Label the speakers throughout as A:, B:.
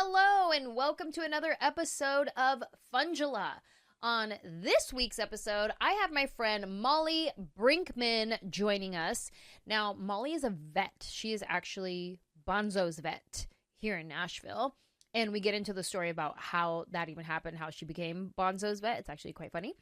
A: Hello, and welcome to another episode of Funjelah. On this week's episode, I have my friend Molly Brinkmann joining us. Now, Molly is a vet. She is actually Bonzo's vet here in Nashville. And we get into the story about how that even happened, how she became Bonzo's vet. It's actually quite funny.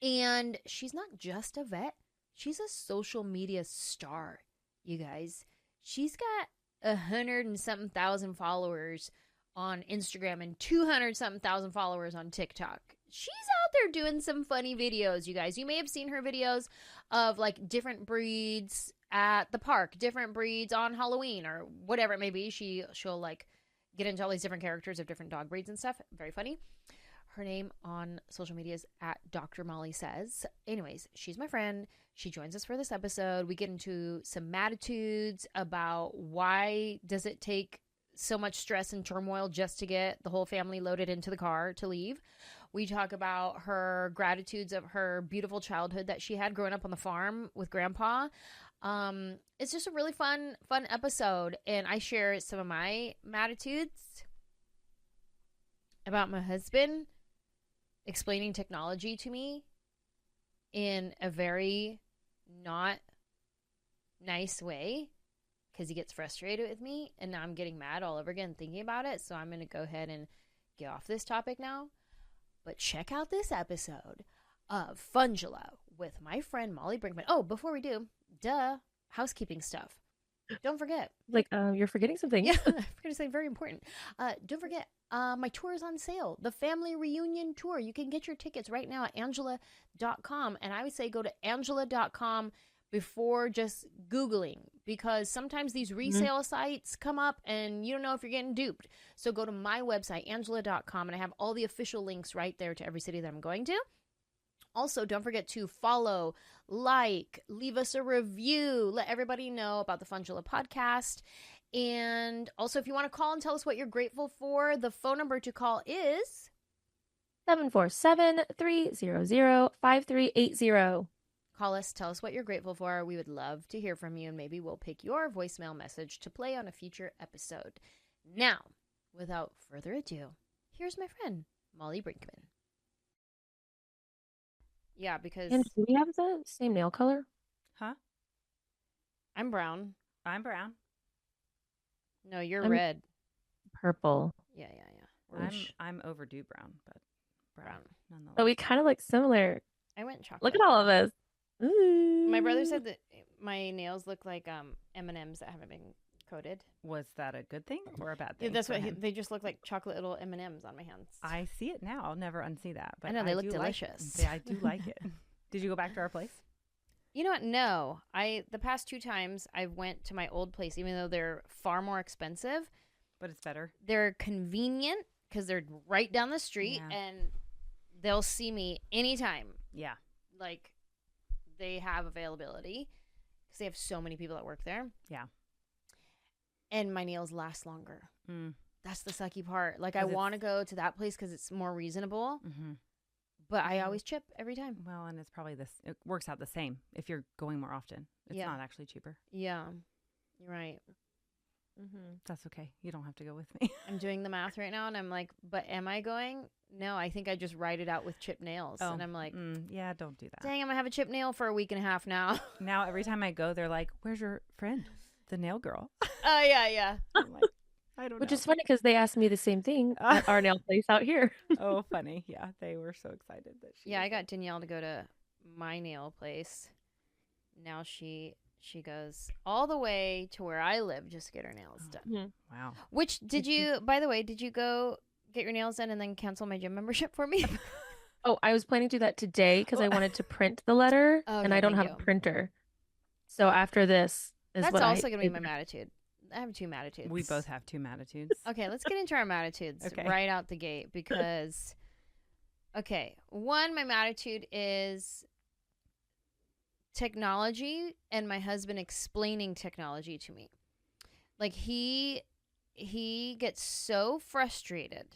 A: And she's not just a vet. She's a social media star, you guys. She's got 100-something thousand followers on Instagram and 200-something thousand followers on TikTok. She's out there doing some funny videos, you guys. You may have seen her videos of like different breeds at the park, different breeds on Halloween or whatever it may be. She'll like get into all these different characters of different dog breeds and stuff. Very funny. Her name on social media is at Dr. Molly Says. Anyways, she's my friend. She joins us for this episode. We get into some Mattitudes about why does it take so much stress and turmoil just to get the whole family loaded into the car to leave. We talk about her gratitudes of her beautiful childhood that she had growing up on the farm with Grandpa. It's just a really fun episode. And I share some of my Mattitudes about my husband explaining technology to me in a very not nice way because he gets frustrated with me, and now I'm getting mad all over again thinking about it. So I'm going to go ahead and get off this topic now. But check out this episode of Funjelah with my friend Molly Brinkmann. Oh, before we do, housekeeping stuff. Don't forget.
B: You're forgetting something.
A: Yeah, I forgot to say very important. Don't forget, my tour is on sale. The Family Reunion Tour. You can get your tickets right now at Anjelah.com. And I would say go to Anjelah.com before just Googling, because sometimes these resale sites come up and you don't know if you're getting duped. So go to my website, Anjelah.com, and I have all the official links right there to every city that I'm going to. Also, don't forget to follow, like, leave us a review, let everybody know about the Funjelah podcast. And also, if you want to call and tell us what you're grateful for, the phone number to call is
B: 747-300-5380.
A: Call us, tell us what you're grateful for. We would love to hear from you, and maybe we'll pick your voicemail message to play on a future episode. Now, without further ado, here's my friend, Molly Brinkmann. Yeah, because...
B: And do we have the same nail color?
C: Huh?
A: I'm brown.
C: I'm brown.
A: No, you're
B: I'm
A: red.
B: Purple.
A: Yeah.
C: I'm overdue brown, but brown nonetheless.
B: But we kind of look similar.
A: I went chocolate.
B: Look at all of us. Ooh.
A: My brother said that my nails look like M&Ms that haven't been coated.
C: Was that a good thing or a bad thing?
A: Yeah, that's what they just look like chocolate little M&Ms on my hands.
C: I see it now. I'll never unsee that. But
A: I know they look delicious.
C: I do like it. Did you go back to our place?
A: You know what? No. The past 2 times I went to my old place, even though they're far more expensive.
C: But it's better.
A: They're convenient because they're right down the street and they'll see me anytime.
C: Yeah.
A: Like, they have availability because they have so many people that work there.
C: Yeah.
A: And my nails last longer.
C: Mm.
A: That's the sucky part. Like, I want to go to that place because it's more reasonable.
C: Mm-hmm.
A: But I always chip every time.
C: Well, and it's probably it works out the same if you're going more often. It's not actually cheaper.
A: Yeah. You're right.
C: Mm-hmm. That's okay. You don't have to go with me.
A: I'm doing the math right now, and I'm like, but am I going? No, I think I just write it out with chipped nails.
C: Oh,
A: and I'm like,
C: yeah, don't do that.
A: Dang, I'm going to have a chipped nail for a week and a half now.
C: Now, every time I go, they're like, where's your friend? The nail girl.
A: Oh, yeah.
C: I'm like, I don't know.
B: Which is funny because they asked me the same thing at our nail place out here.
C: Oh, funny. Yeah, they were so excited that she.
A: Yeah, I got Danielle to go to my nail place. Now she goes all the way to where I live just to get her nails done.
B: Mm-hmm.
C: Wow.
A: Which by the way, did you go get your nails done and then cancel my gym membership for me?
B: Oh, I was planning to do that today because I wanted to print the letter and I don't have a printer. So after this is
A: That's
B: what
A: also going to be my Mattitude. I have 2 Mattitudes.
C: We both have 2 Mattitudes.
A: Okay, let's get into our Mattitudes right out the gate because, one, my Mattitude is technology and my husband explaining technology to me. Like, he gets so frustrated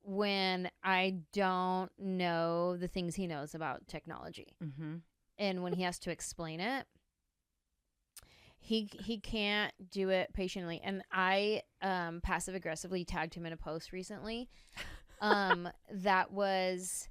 A: when I don't know the things he knows about technology.
C: Mm-hmm.
A: And when he has to explain it, He can't do it patiently. And I passive aggressively tagged him in a post recently. That was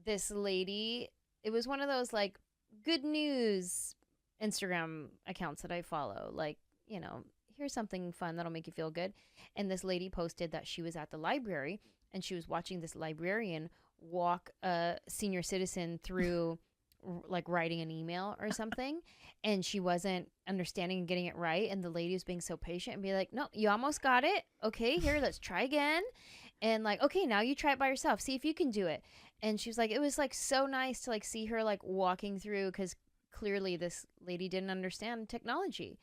A: this lady. It was one of those like good news Instagram accounts that I follow. Like, you know, here's something fun that'll make you feel good. And this lady posted that she was at the library and she was watching this librarian walk a senior citizen through like writing an email or something, and she wasn't understanding and getting it right, and the lady was being so patient and be like, no, you almost got it, okay, here, let's try again. And like, okay, now you try it by yourself, see if you can do it. And she was like, it was like so nice to like see her like walking through, because clearly this lady didn't understand technology.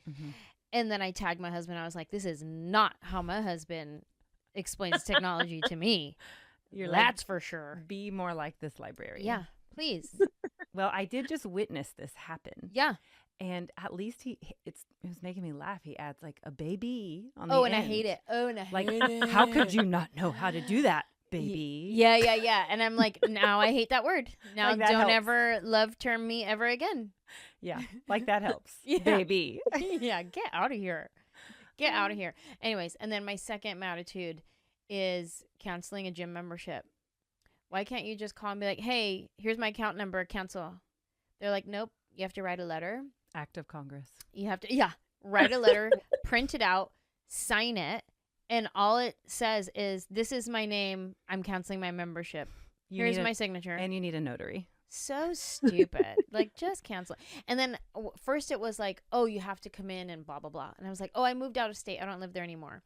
A: And then I tagged my husband. I was like, this is not how my husband explains technology to me. That's for sure.
C: Be more like this librarian.
A: Yeah, please.
C: Well, I did just witness this happen.
A: Yeah.
C: And at least it was making me laugh. He adds like a baby on the
A: end.
C: end.
A: I hate it. Oh, and I
C: like,
A: hate it.
C: How could you not know how to do that, baby?
A: Yeah. And I'm like, now I hate that word. Now
C: like that
A: don't
C: helps.
A: ever love term me ever again.
C: Yeah, like that helps.
A: Yeah.
C: Baby.
A: Yeah, get out of here. Get out of here. Anyways, and then my second Mattitude is canceling a gym membership. Why can't you just call and be like, hey, here's my account number, cancel? They're like, nope, you have to write a letter.
C: Act of Congress.
A: You have to, write a letter, print it out, sign it, and all it says is, this is my name, I'm canceling my membership. Here's my signature.
C: And you need a notary.
A: So stupid. Like, just cancel it. And then first it was like, oh, you have to come in and blah, blah, blah. And I was like, oh, I moved out of state. I don't live there anymore.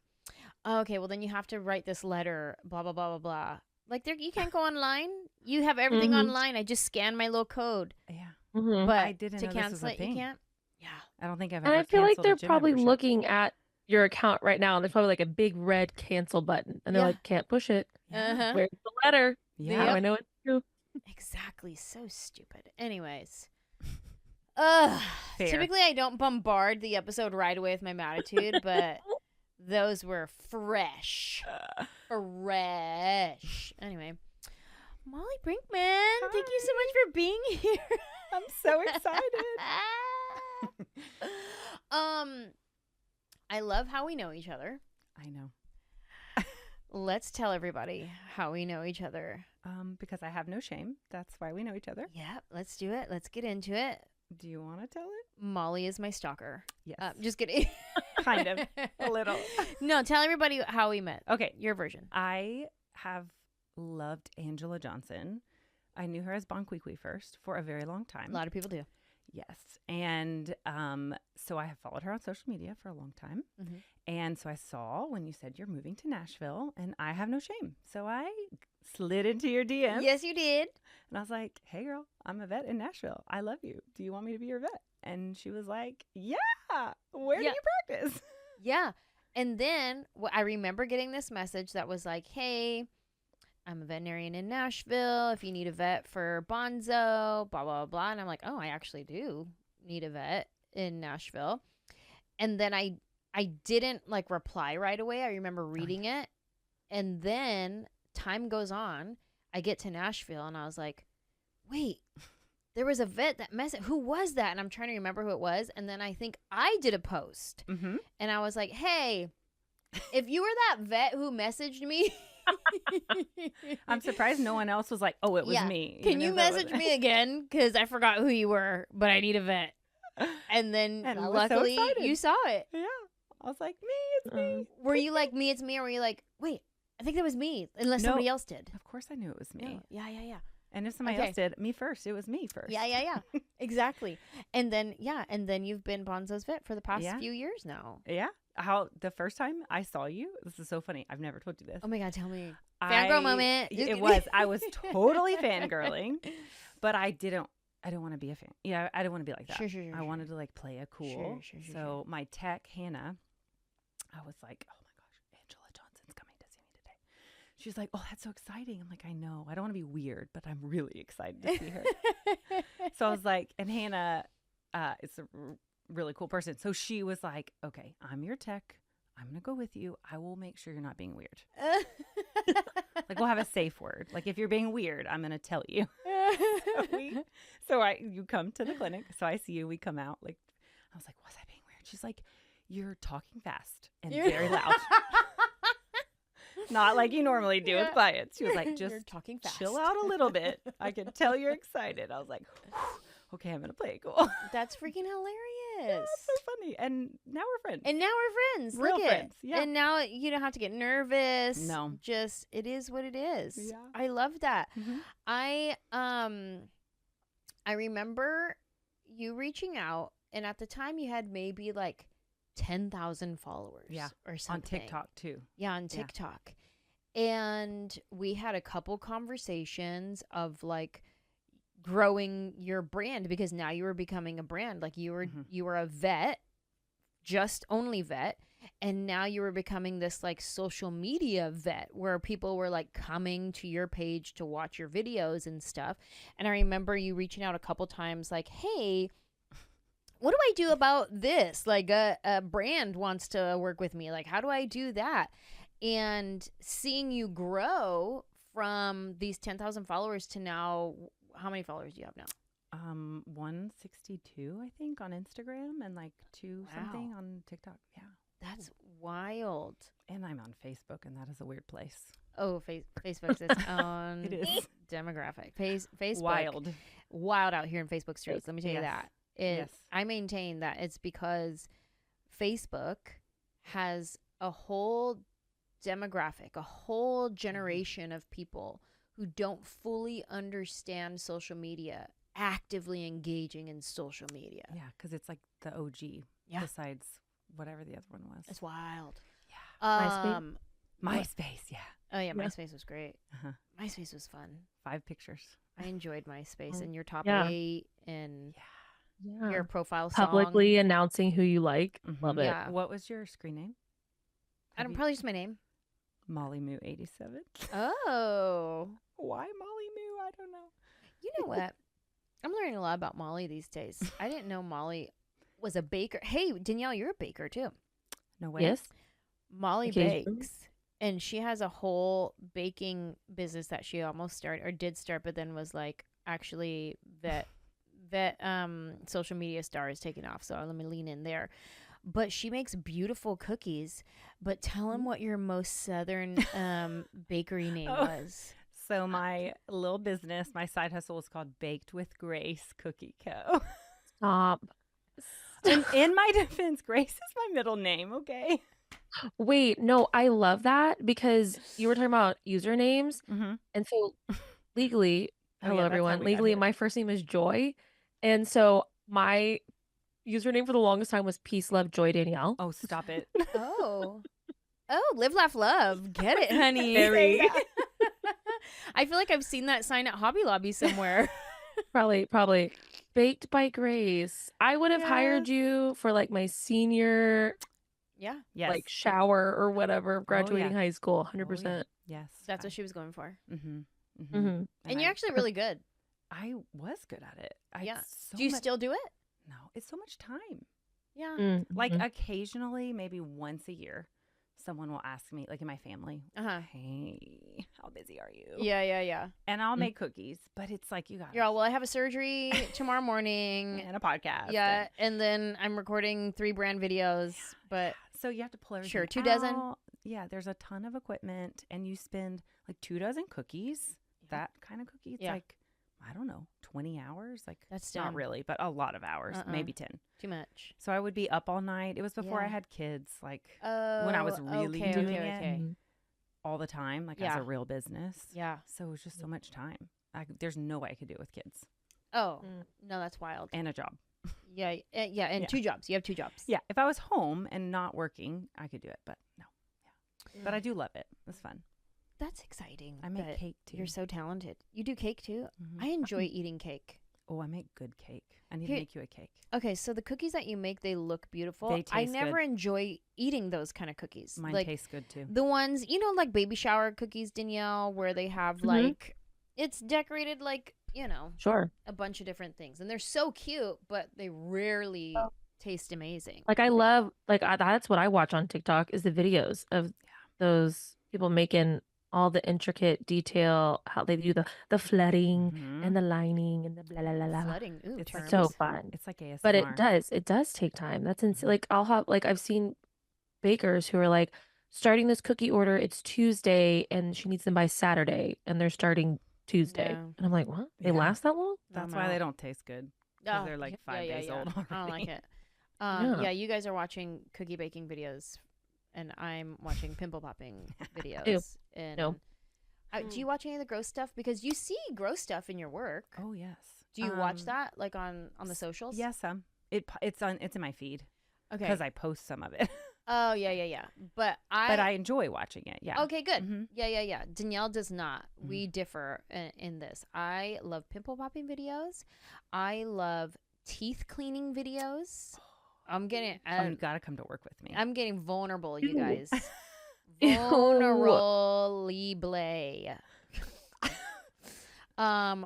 A: Oh, okay, well, then you have to write this letter, blah, blah, blah, blah, blah. Like, you can't go online. You have everything online. I just scan my little code.
C: Yeah.
A: But
C: I didn't
A: to
C: know
A: cancel
C: this was a
A: it, you
C: thing.
A: can't. Yeah.
C: I don't think I've
B: And
C: ever
B: I feel like
C: canceled a
B: they're
C: gym
B: probably
C: membership.
B: looking at your account right now, and there's probably like a big red cancel button, and they're like, can't push it.
A: Uh-huh.
B: Where's the letter?
C: Yeah.
B: How do I know it's true?
A: Exactly. So stupid. Anyways.
C: Fair.
A: Typically, I don't bombard the episode right away with my Mattitude, but those were fresh. Fresh. Anyway. Molly Brinkmann, thank you so much for being here.
C: I'm so excited.
A: I love how we know each other.
C: I know.
A: Let's tell everybody how we know each other.
C: Because I have no shame. That's why we know each other.
A: Yeah, let's do it. Let's get into it.
C: Do you want to tell it?
A: Molly is my stalker.
C: Yes.
A: Just kidding.
C: Kind of. A little.
A: No, tell everybody how we met.
C: Okay.
A: Your version.
C: I have loved Anjelah Johnson. I knew her as Bon Qui Qui first for a very long time.
A: A lot of people do.
C: Yes. And so I have followed her on social media for a long time.
A: Mm-hmm.
C: And so I saw when you said you're moving to Nashville, and I have no shame. So I slid into your DM.
A: Yes, you did.
C: And I was like, hey, girl, I'm a vet in Nashville. I love you. Do you want me to be your vet? And she was like, yeah. Where do you practice?
A: Yeah. And then I remember getting this message that was like, hey, I'm a veterinarian in Nashville. If you need a vet for Bonzo, blah, blah, blah. And I'm like, oh, I actually do need a vet in Nashville. And then I didn't like reply right away. I remember reading it. And then time goes on. I get to Nashville and I was like, wait, there was a vet that messaged. Who was that? And I'm trying to remember who it was. And then I think I did a post.
C: Mm-hmm.
A: And I was like, hey, if you were that vet who messaged me.
C: I'm surprised no one else was like, oh, it was me.
A: Can you message me again? Because I forgot who you were, but I need a vet. And then luckily you saw it.
C: Yeah. I was like, me, it's me.
A: Were you like, me, it's me? Or were you like, wait, I think that was me, unless somebody else did?
C: Of course I knew it was me.
A: Yeah.
C: And if somebody else did, me first. It was me first.
A: Yeah. Exactly. And then you've been Bonzo's vet for the past few years now.
C: Yeah. How the first time I saw you, this is so funny. I've never told you this.
A: Oh my God, tell me. Fangirl moment.
C: I was totally fangirling, but I didn't want to be a fan. Yeah, I didn't want to be like that.
A: Sure.
C: I wanted to like play a cool. So my tech, Hannah, I was like, oh my gosh, Anjelah Johnson's coming to see me today. She's like, oh, that's so exciting. I'm like, I know. I don't want to be weird, but I'm really excited to see her. So I was like, and Hannah is a really cool person. So she was like, okay, I'm your tech. I'm going to go with you. I will make sure you're not being weird. Like, we'll have a safe word. Like, if you're being weird, I'm going to tell you. You come to the clinic. So I see you. We come out. Like, I was like, was I being weird She's like, you're talking fast and very loud. Not like you normally do with clients. She was like, just
A: you're talking fast.
C: Chill out a little bit. I can tell you're excited. I was like, okay, I'm going to play it cool.
A: That's freaking hilarious.
C: Yeah, that's so funny. And now we're friends.
A: And now we're friends.
C: Real
A: Look
C: friends.
A: it.
C: Yeah.
A: And now you don't have to get nervous.
C: No.
A: Just, it is what it is.
C: Yeah.
A: I love that.
C: Mm-hmm.
A: I remember you reaching out, and at the time you had maybe like 10,000 followers.
C: Yeah.
A: Or something.
C: On TikTok too.
A: Yeah, on TikTok. And we had a couple conversations of like growing your brand, because now you were becoming a brand. Like you were a vet, just only vet, and now you were becoming this like social media vet where people were like coming to your page to watch your videos and stuff. And I remember you reaching out a couple times like, hey, what do I do about this? Like a brand wants to work with me. Like, how do I do that? And seeing you grow from these 10,000 followers to now, how many followers do you have now?
C: 162, I think, on Instagram, and like 2 something on TikTok. Yeah.
A: That's wild.
C: And I'm on Facebook, and that is a weird place.
A: Oh, Facebook's its own
C: It is.
A: demographic. Facebook. Wild out here in Facebook streets. Let me tell you that. I maintain that it's because Facebook has a whole demographic, a whole generation of people who don't fully understand social media, actively engaging in social media.
C: Yeah, because it's like the OG.
A: Yeah.
C: Besides whatever the other one was.
A: It's wild.
C: Yeah. MySpace, yeah.
A: Oh, yeah, MySpace was great.
C: Uh-huh.
A: MySpace was fun.
C: 5 pictures.
A: I enjoyed MySpace and your top 8 and your profile song.
B: Publicly announcing who you like.
C: Mm-hmm.
B: Love it.
A: Yeah.
C: What was your screen name?
A: Probably just my name.
C: Molly Moo 87.
A: Oh.
C: Why Molly Moo? I don't know.
A: You know what? I'm learning a lot about Molly these days. I didn't know Molly was a baker. Hey, Danielle, you're a baker too.
C: No way.
B: Yes.
A: Molly bakes. And she has a whole baking business that she almost started or did start, but then was like, actually that social media star is taking off. So let me lean in there. But she makes beautiful cookies. But tell them what your most southern bakery name was.
C: So my little business, my side hustle is called Baked with Grace Cookie Co.
B: Stop.
C: In my defense, Grace is my middle name, okay?
B: Wait, no, I love that because you were talking about usernames.
C: Mm-hmm.
B: And so legally, hello everyone,
C: legally
B: legally my first name is Joy. And so my username for the longest time was Peace, Love, Joy, Danielle.
C: Oh, stop it.
A: Oh, live, laugh, love. Get it, honey.
B: Very.
A: I feel like I've seen that sign at Hobby Lobby somewhere.
B: Probably. Baked by Grace. I would have hired you for like my senior like shower or whatever of graduating high school. 100%.
C: Yes.
A: That's what she was going for.
C: Mm-hmm. Mm-hmm.
B: Mm-hmm.
A: And you're actually really good.
C: I was good at it.
A: Do you still do it?
C: No, it's so much time.
A: Yeah.
B: Mm-hmm.
C: Like occasionally, maybe once a year, someone will ask me, like in my family, hey, how busy are you?
A: Yeah.
C: And I'll make cookies, but it's like you're
A: all, well, I have a surgery tomorrow morning.
C: And a podcast.
A: Yeah. And then I'm recording 3 brand videos. But
C: so you have to pull everything
A: Sure, 2
C: out.
A: dozen.
C: Yeah, there's a ton of equipment and you spend like 2 dozen cookies. That kind of cookie. It's like, I don't know, 20 hours. Like
A: that's
C: not really, but a lot of hours, maybe 10.
A: Too much.
C: So I would be up all night. It was before I had kids, like when I was really doing it all the time, like as a real business.
A: Yeah.
C: So it was just so much time. There's no way I could do it with kids.
A: Oh, no, that's wild.
C: And a job.
A: Yeah, and 2 jobs. You have 2 jobs.
C: Yeah, if I was home and not working, I could do it, but no. Yeah. But I do love it. It's fun.
A: That's exciting.
C: I make cake too.
A: You're so talented. You do cake too? Mm-hmm. I enjoy eating cake.
C: Oh, I make good cake. I need to make you a cake.
A: Okay, so the cookies that you make, they look beautiful.
C: They taste
A: I never
C: good.
A: enjoy eating those kind of cookies.
C: Mine
A: like,
C: taste good too.
A: The ones, like baby shower cookies, Danielle, where they have like, it's decorated like,
B: sure,
A: a bunch of different things. And they're so cute, but they rarely taste amazing.
B: Like I love, that's what I watch on TikTok is the videos of those people making all the intricate detail, how they do the flooding and the lining and the blah blah blah blah.
A: Flooding, ooh,
B: It's
A: terms.
B: so fun.
C: It's like ASMR.
B: But it does take time. That's insane. Like I've seen bakers who are like starting this cookie order. It's Tuesday and she needs them by Saturday, and they're starting Tuesday.
A: Yeah.
B: And I'm like, what? They last that long?
C: That's why they don't taste good. Because they're like 5 days old already.
A: I don't like it. Yeah, you guys are watching cookie baking videos, and I'm watching pimple popping videos.
B: Ew.
A: And
B: No.
A: do you watch any of the gross stuff? Because you see gross stuff in your work.
C: Oh yes.
A: Do you watch that like on the socials?
C: Yes, it's in my feed.
A: Okay.
C: Because I post some of it.
A: Oh yeah. But
C: I enjoy watching it. Yeah.
A: Okay, good.
C: Mm-hmm.
A: Yeah. Danielle does not. We differ in this. I love pimple popping videos. I love teeth cleaning videos. I'm getting.
C: You gotta come to work with me.
A: I'm getting vulnerable, you
B: Ew.
A: guys.
B: Ew.
A: Vulnerable.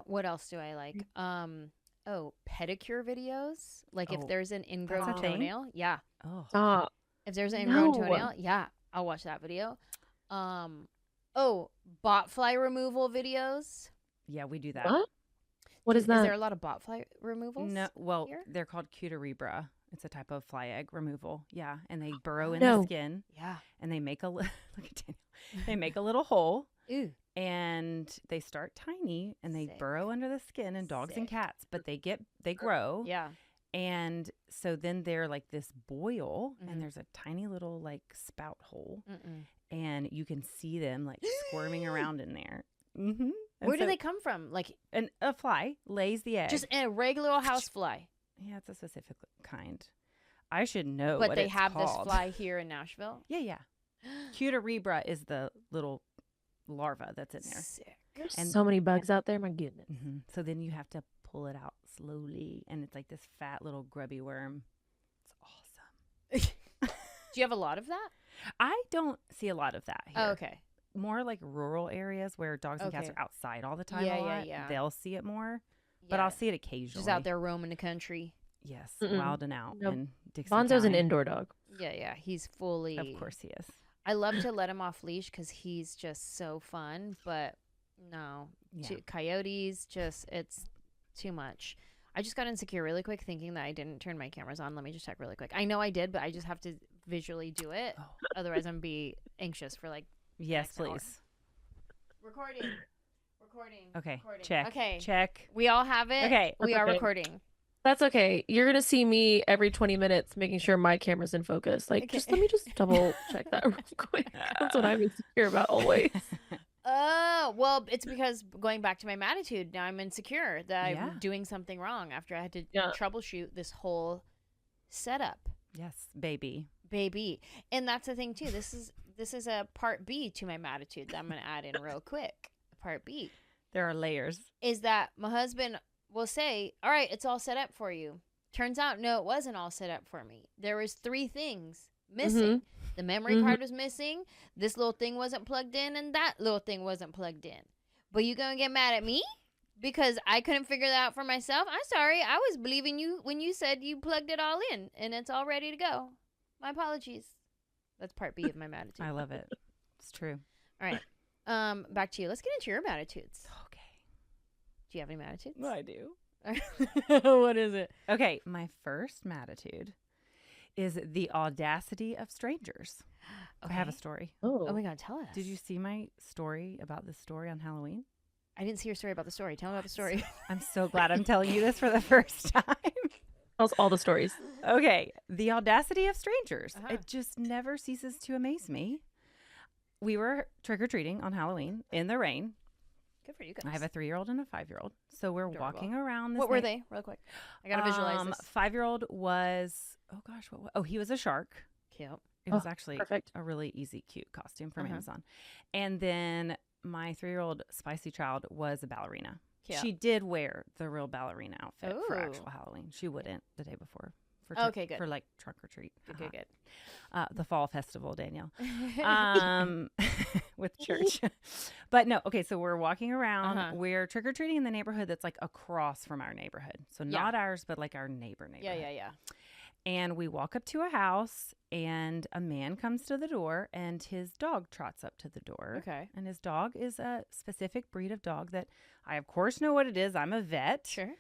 A: What else do I like? Pedicure videos. Like if there's an ingrown toenail, yeah.
C: Oh.
B: Stop.
A: If there's an ingrown toenail, yeah, I'll watch that video. Botfly removal videos.
C: Yeah, we do that.
B: What is that?
A: Is there a lot of botfly removals?
C: No, well,
A: here?
C: they're called Cuterebra. It's a type of fly egg removal. Yeah, and they burrow in the skin.
A: Yeah,
C: and they make look at Daniel. They make a little hole.
A: Ew.
C: And they start tiny and they
A: Sick.
C: burrow under the skin in dogs and
A: Sick.
C: cats, but they grow.
A: Yeah.
C: And so then they're like this boil, and there's a tiny little like spout hole, and you can see them like squirming around in there. Mm-hmm.
A: Where do they come from? Like,
C: and a fly lays the egg.
A: just a regular old house fly.
C: Yeah, it's a specific kind. I should know.
A: But
C: what
A: they
C: it's
A: have this
C: called.
A: fly here in Nashville.
C: Yeah. Cuterebra is the little larva that's in there.
A: Sick.
B: There's
C: And-
B: so many bugs out there. My goodness.
C: Mm-hmm. So then you have to pull it out slowly, and it's like this fat little grubby worm. It's awesome.
A: Do you have a lot of that?
C: I don't see a lot of that here.
A: Oh, okay.
C: More like rural areas where dogs and cats
A: Okay.
C: are outside all the time.
A: Yeah,
C: a lot.
A: yeah.
C: They'll see it more, but
A: Yeah.
C: I'll see it occasionally.
A: Just out there roaming the country.
C: Yes,
B: Mm-mm.
C: wild and out.
B: Nope.
C: In Dixon
B: Bonzo's an
C: County.
B: indoor dog.
A: Yeah. He's fully.
C: Of course he is.
A: I love to let him off leash because he's just so fun, but no.
C: Yeah.
A: Coyotes, it's too much. I just got insecure really quick thinking that I didn't turn my cameras on. Let me just check really quick. I know I did, but I just have to visually do it.
C: Oh.
A: Otherwise, I'm going to be anxious for like
C: Yes,
A: next hour.
C: please.
A: Recording.
C: Okay.
A: Recording.
C: Check.
A: Okay.
C: Check.
A: We all have it.
C: Okay.
A: We
B: That's
A: are
B: okay.
A: recording.
B: That's okay. You're gonna see me every 20 minutes making sure my camera's in focus. Like,
A: Okay.
B: just let me just double check that real quick. That's what I'm insecure about always.
A: Well, it's because going back to my Mattitude, now I'm insecure that
C: Yeah.
A: I'm doing something wrong after I had to
B: Yeah.
A: troubleshoot this whole setup,
C: Yes, baby.
A: baby. And that's the thing too. This is a part B to my Mattitude that I'm gonna add in real quick. Part B
C: There are layers.
A: is that my husband will say, "All right, it's all set up for you." Turns out, no, it wasn't all set up for me. There was 3 things missing. The memory card was missing. This little thing wasn't plugged in, and that little thing wasn't plugged in. But you gonna get mad at me because I couldn't figure that out for myself? I'm sorry. I was believing you when you said you plugged it all in and it's all ready to go. My apologies. That's part B of my Mattitude.
C: I love it. It's true.
A: All right. Back to you. Let's get into your Mattitudes.
C: Okay.
A: Do you have any Mattitudes?
C: I do.
A: What is it?
C: Okay, my first Mattitude is the audacity of strangers. I have a story.
A: Oh my God, tell us.
C: Did you see my story about this story on Halloween?
A: I didn't see your story about the story. Tell me about the story.
C: I'm so glad I'm telling you this for the first time.
B: Tell us all the stories.
C: Okay, the audacity of strangers.
A: Uh-huh.
C: It just never ceases to amaze me. We were trick-or-treating on Halloween in the rain.
A: Good for you guys.
C: I have a 3-year-old and a 5-year-old. So we're
A: Adorable.
C: walking around this
A: What were they? Real quick. I gotta visualize this.
C: 5-year-old was, he was a shark.
A: Cute.
C: It was actually
B: perfect.
C: a really easy, cute costume from
A: Uh-huh.
C: Amazon. And then my 3-year-old spicy child was a ballerina.
A: Cute.
C: She did wear the real ballerina outfit for
A: Ooh.
C: actual Halloween. She wouldn't the day before. For
A: Okay, good.
C: For like trunk or treat.
A: Good.
C: The fall festival, Danielle. With church. But no, okay, so we're walking around.
A: Uh-huh.
C: We're trick-or-treating in the neighborhood that's like across from our neighborhood. So not ours, but like our neighborhood.
A: Yeah.
C: And we walk up to a house, and a man comes to the door, and his dog trots up to the door.
A: Okay.
C: And his dog is a specific breed of dog that I, of course, know what it is. I'm a vet.
A: Sure.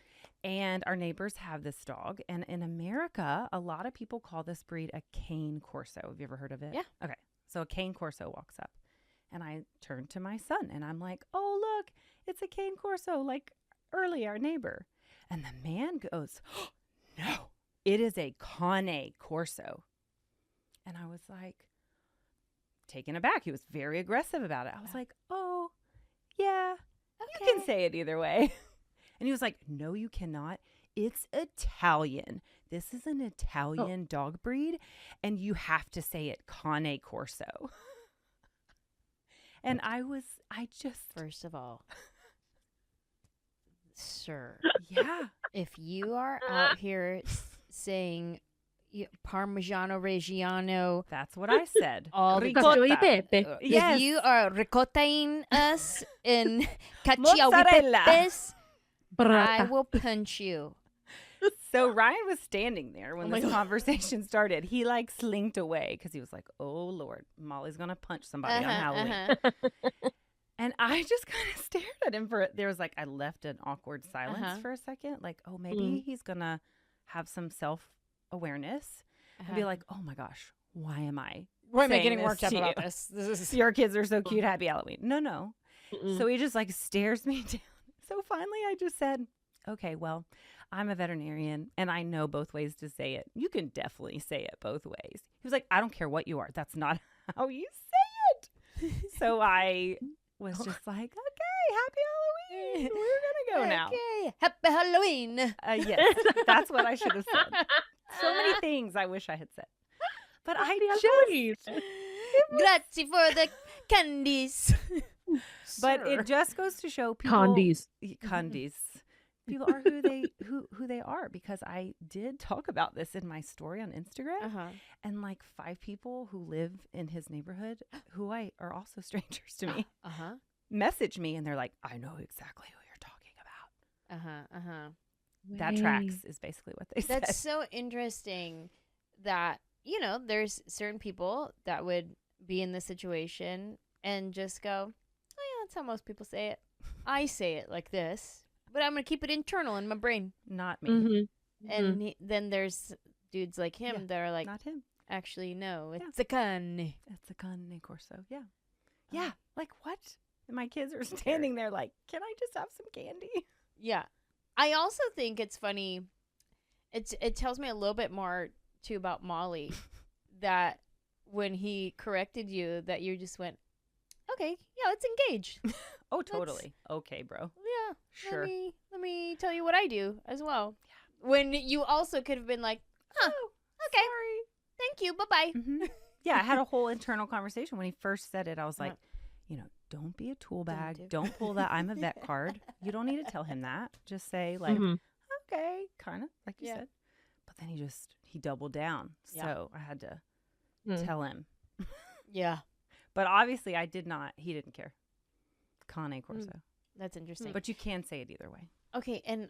C: And our neighbors have this dog. And in America, a lot of people call this breed a cane corso. Have you ever heard of it?
A: Yeah.
C: Okay. So a cane corso walks up. And I turn to my son, and I'm like, oh, look, it's a cane corso, like Early, our neighbor. And the man goes, oh, no. It is a cane corso. And I was like, taken aback. He was very aggressive about it. I was like, oh, yeah, you can say it either way. And he was like, no, you cannot. It's Italian. This is an Italian dog breed, and you have to say it cane corso. And I just.
A: First of all, sir.
C: Yeah.
A: If you are out here saying Parmigiano Reggiano.
C: That's what I said.
A: All
B: ricotta.
A: Yes. If you are ricottaing us in
C: Mozzarella.
A: cacciahuipepes, I will punch you.
C: So Ryan was standing there when this conversation started. He like slinked away because he was like, oh, Lord, Molly's going to punch somebody on Halloween. And I just kind of stared at him there was like, I left an awkward silence for a second. Like, oh, maybe he's going to have some self-awareness and be like, oh my gosh, why am I
A: getting worked up about this?
C: Your kids are so cute. Happy Halloween. No. So he just like stares me down. So finally I just said, okay, well, I'm a veterinarian and I know both ways to say it. You can definitely say it both ways. He was like, I don't care what you are. That's not how you say it. So I was just like, okay, happy Halloween. We're going to go now.
A: Okay, happy Halloween.
C: Yes, that's what I should have said. So many things I wish I had said. But
B: Grazie
A: for the candies.
C: But it just goes to show people. Candies. People are who they are, because I did talk about this in my story on Instagram, and like 5 people who live in his neighborhood who are also strangers to me message me, and they're like, I know exactly who you're talking about. That tracks is basically what they said.
A: That's so interesting that, you know, there's certain people that would be in this situation and just go, oh yeah, that's how most people say it. I say it like this, but I'm going to keep it internal in my brain.
C: Not me.
A: And then there's dudes like him that are like,
C: not him.
A: Actually, no, it's a cane.
C: It's a cane corso. Yeah. Yeah. Like what? And my kids are standing there like, can I just have some candy?
A: Yeah. I also think it's funny. It tells me a little bit more too about Molly, that when he corrected you, that you just went, okay, yeah, let's engage.
C: Oh, totally. Okay, bro.
A: Yeah.
C: Sure.
A: Let me tell you what I do as well. Yeah. When you also could have been like, okay,
C: sorry.
A: Thank you, bye-bye.
C: Yeah, I had a whole internal conversation when he first said it. I was like, don't be a tool bag. Don't pull that I'm a vet card. You don't need to tell him that. Just say like, okay, kind of like you said. But then he doubled down. So I had to tell him.
A: Yeah.
C: But obviously he didn't care. Cane corso.
A: That's interesting.
C: But you can say it either way.
A: Okay, and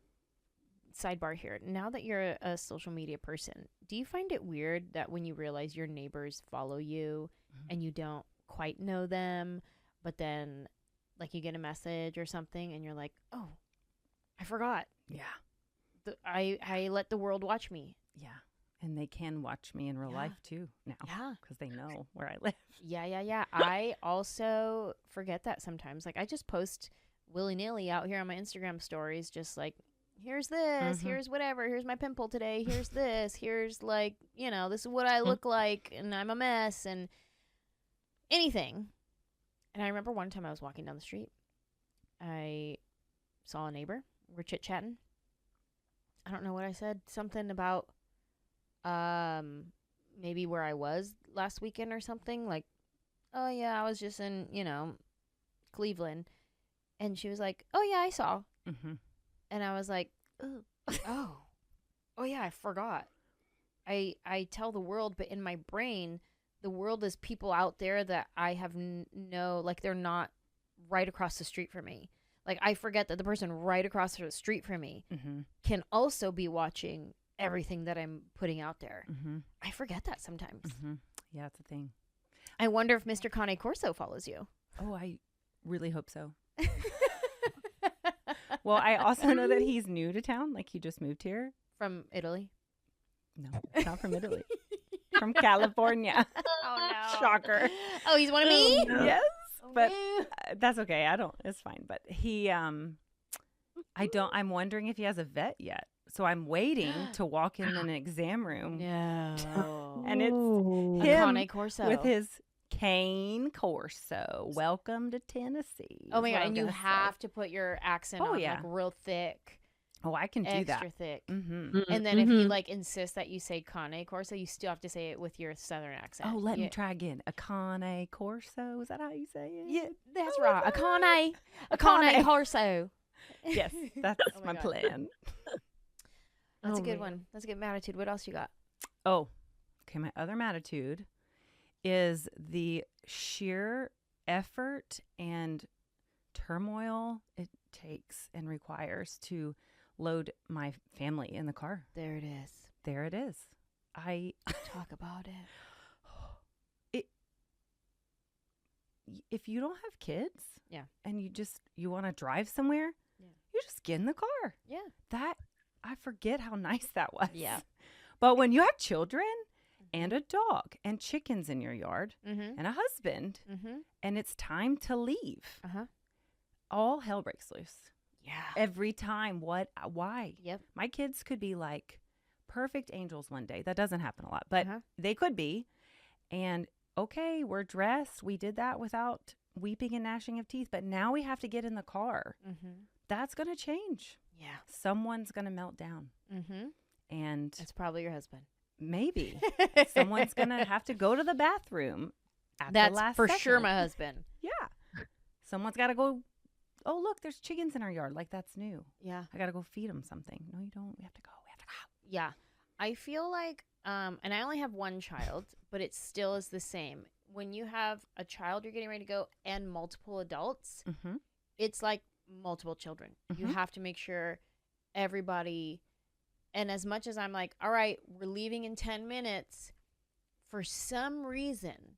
A: sidebar here. Now that you're a social media person, do you find it weird that when you realize your neighbors follow you and you don't quite know them, but then like you get a message or something and you're like, oh, I forgot.
C: Yeah.
A: I let the world watch me.
C: Yeah. And they can watch me in real life too now.
A: Yeah.
C: Because they know where I live.
A: Yeah. I also forget that sometimes. Like I just post willy-nilly out here on my Instagram stories, just like, here's this, here's whatever, here's my pimple today, here's this, here's like, you know, this is what I look like and I'm a mess and anything. And I remember one time I was walking down the street. I saw a neighbor. We're chit-chatting. I don't know what I said. Something about maybe where I was last weekend or something. Like, oh, yeah, I was just in, Cleveland. And she was like, oh, yeah, I saw. And I was like, oh, yeah, I forgot. I tell the world, but in my brain, the world is people out there that I have like they're not right across the street from me. Like I forget that the person right across the street from me can also be watching everything that I'm putting out there.
C: Mm-hmm.
A: I forget that sometimes.
C: Mm-hmm. Yeah, it's a thing.
A: I wonder if Mr. Cane Corso follows you.
C: Oh, I really hope so. Well, I also know that he's new to town. Like, he just moved here.
A: From Italy?
C: No, not from Italy. From California.
A: Oh, no.
C: Shocker.
A: Oh, he's one of me?
B: No.
C: Yes.
A: Oh,
C: But
A: no.
C: that's okay. It's fine. But he, I'm wondering if he has a vet yet. So I'm waiting to walk in an exam room.
A: No.
C: And it's
B: Ooh.
A: A
C: him
A: Cane Corso.
C: with his cane Corso. Welcome to Tennessee.
A: Oh, my
C: is
A: God.
C: what I'm
A: And you
C: gonna say.
A: have to put your accent
C: Oh,
A: on,
C: yeah.
A: like, real thick.
C: Oh, I can do
A: Extra
C: that.
A: thick.
C: Mm-hmm.
A: And then if he, like, insists that you say Cane Corso, you still have to say it with your southern accent.
C: Oh, let
A: Yeah.
C: me try again. A cane Corso. Is that how you say it?
A: Yeah, that's
C: Oh,
A: right. A
C: that's
A: Cane.
C: right.
A: A Cane
C: Cane.
A: Corso.
C: Yes, that's
A: Oh my
C: my
A: God.
C: plan.
A: That's
B: Oh,
A: a good
B: man.
A: one. That's a good Mattitude. What else you got?
C: Oh, okay. My other Mattitude is the sheer effort and turmoil it takes and requires to load my family in the car.
A: There it is.
C: There it is.
A: Talk about it.
C: If you don't have kids,
A: Yeah.
C: and you want to drive somewhere,
A: Yeah.
C: you just get in the car.
A: Yeah.
C: That I forget how nice that was.
A: Yeah.
C: But when you have children and a dog and chickens in your yard
A: Mm-hmm.
C: and a husband
A: Mm-hmm.
C: and it's time to leave,
A: Uh-huh.
C: all hell breaks loose.
A: Yeah.
C: Every time. Why?
A: Yep.
C: My kids could be like perfect angels one day. That doesn't happen a lot, but
A: Uh-huh.
C: they could be. And okay, we're dressed. We did that without weeping and gnashing of teeth, but now we have to get in the car.
A: Mm-hmm.
C: That's going to change.
A: Yeah.
C: Someone's going to melt down.
A: Mm-hmm.
C: And
A: That's probably your husband.
C: maybe someone's going to have to go to the bathroom at
A: That's
C: the last
A: for
C: second.
A: sure my husband.
C: Yeah. Someone's got to go, oh, look, there's chickens in our yard. Like, that's new.
A: Yeah.
C: I got to go feed them something. No, you don't. We have to go.
A: Yeah. I feel like, and I only have one child, but it still is the same. When you have a child you're getting ready to go and multiple adults,
C: Mm-hmm.
A: it's like multiple children. You
C: Mhm.
A: have to make sure everybody, and as much as I'm like, all right, we're leaving in 10 minutes, for some reason,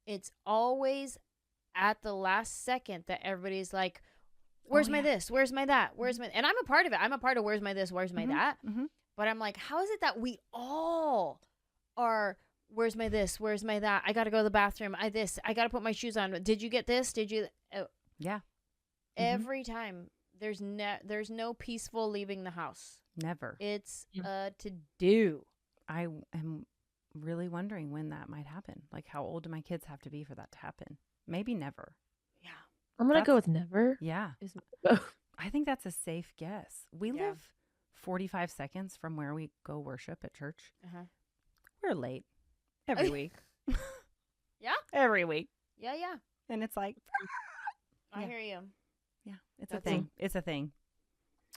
A: it's always at the last second that everybody's like, where's my
C: yeah.
A: this? Where's my that? Where's my, and I'm a part of it. I'm a part of where's my this? Where's my
C: Mhm.
A: that?
C: Mm-hmm.
A: But I'm like, how is it that we all are, where's my this? Where's my that? I got to go to the bathroom. I got to put my shoes on. Did you get this? Did you?
C: Yeah.
A: Every time there's no peaceful leaving the house.
C: Never.
A: It's
B: Yeah.
A: to do.
C: I am really wondering when that might happen. Like, how old do my kids have to be for that to happen? Maybe never.
A: Yeah.
B: I'm gonna go
C: That's-
B: with never.
C: Yeah.
B: Is
C: I think that's a safe guess. We
A: Yeah.
C: live 45 seconds from where we go worship at church.
A: Uh-huh.
C: We're late every week.
A: Yeah.
C: Every week.
A: Yeah. Yeah.
C: And it's like,
A: I
C: Yeah.
A: hear you.
C: yeah, it's
A: That's
C: a thing. It's a thing.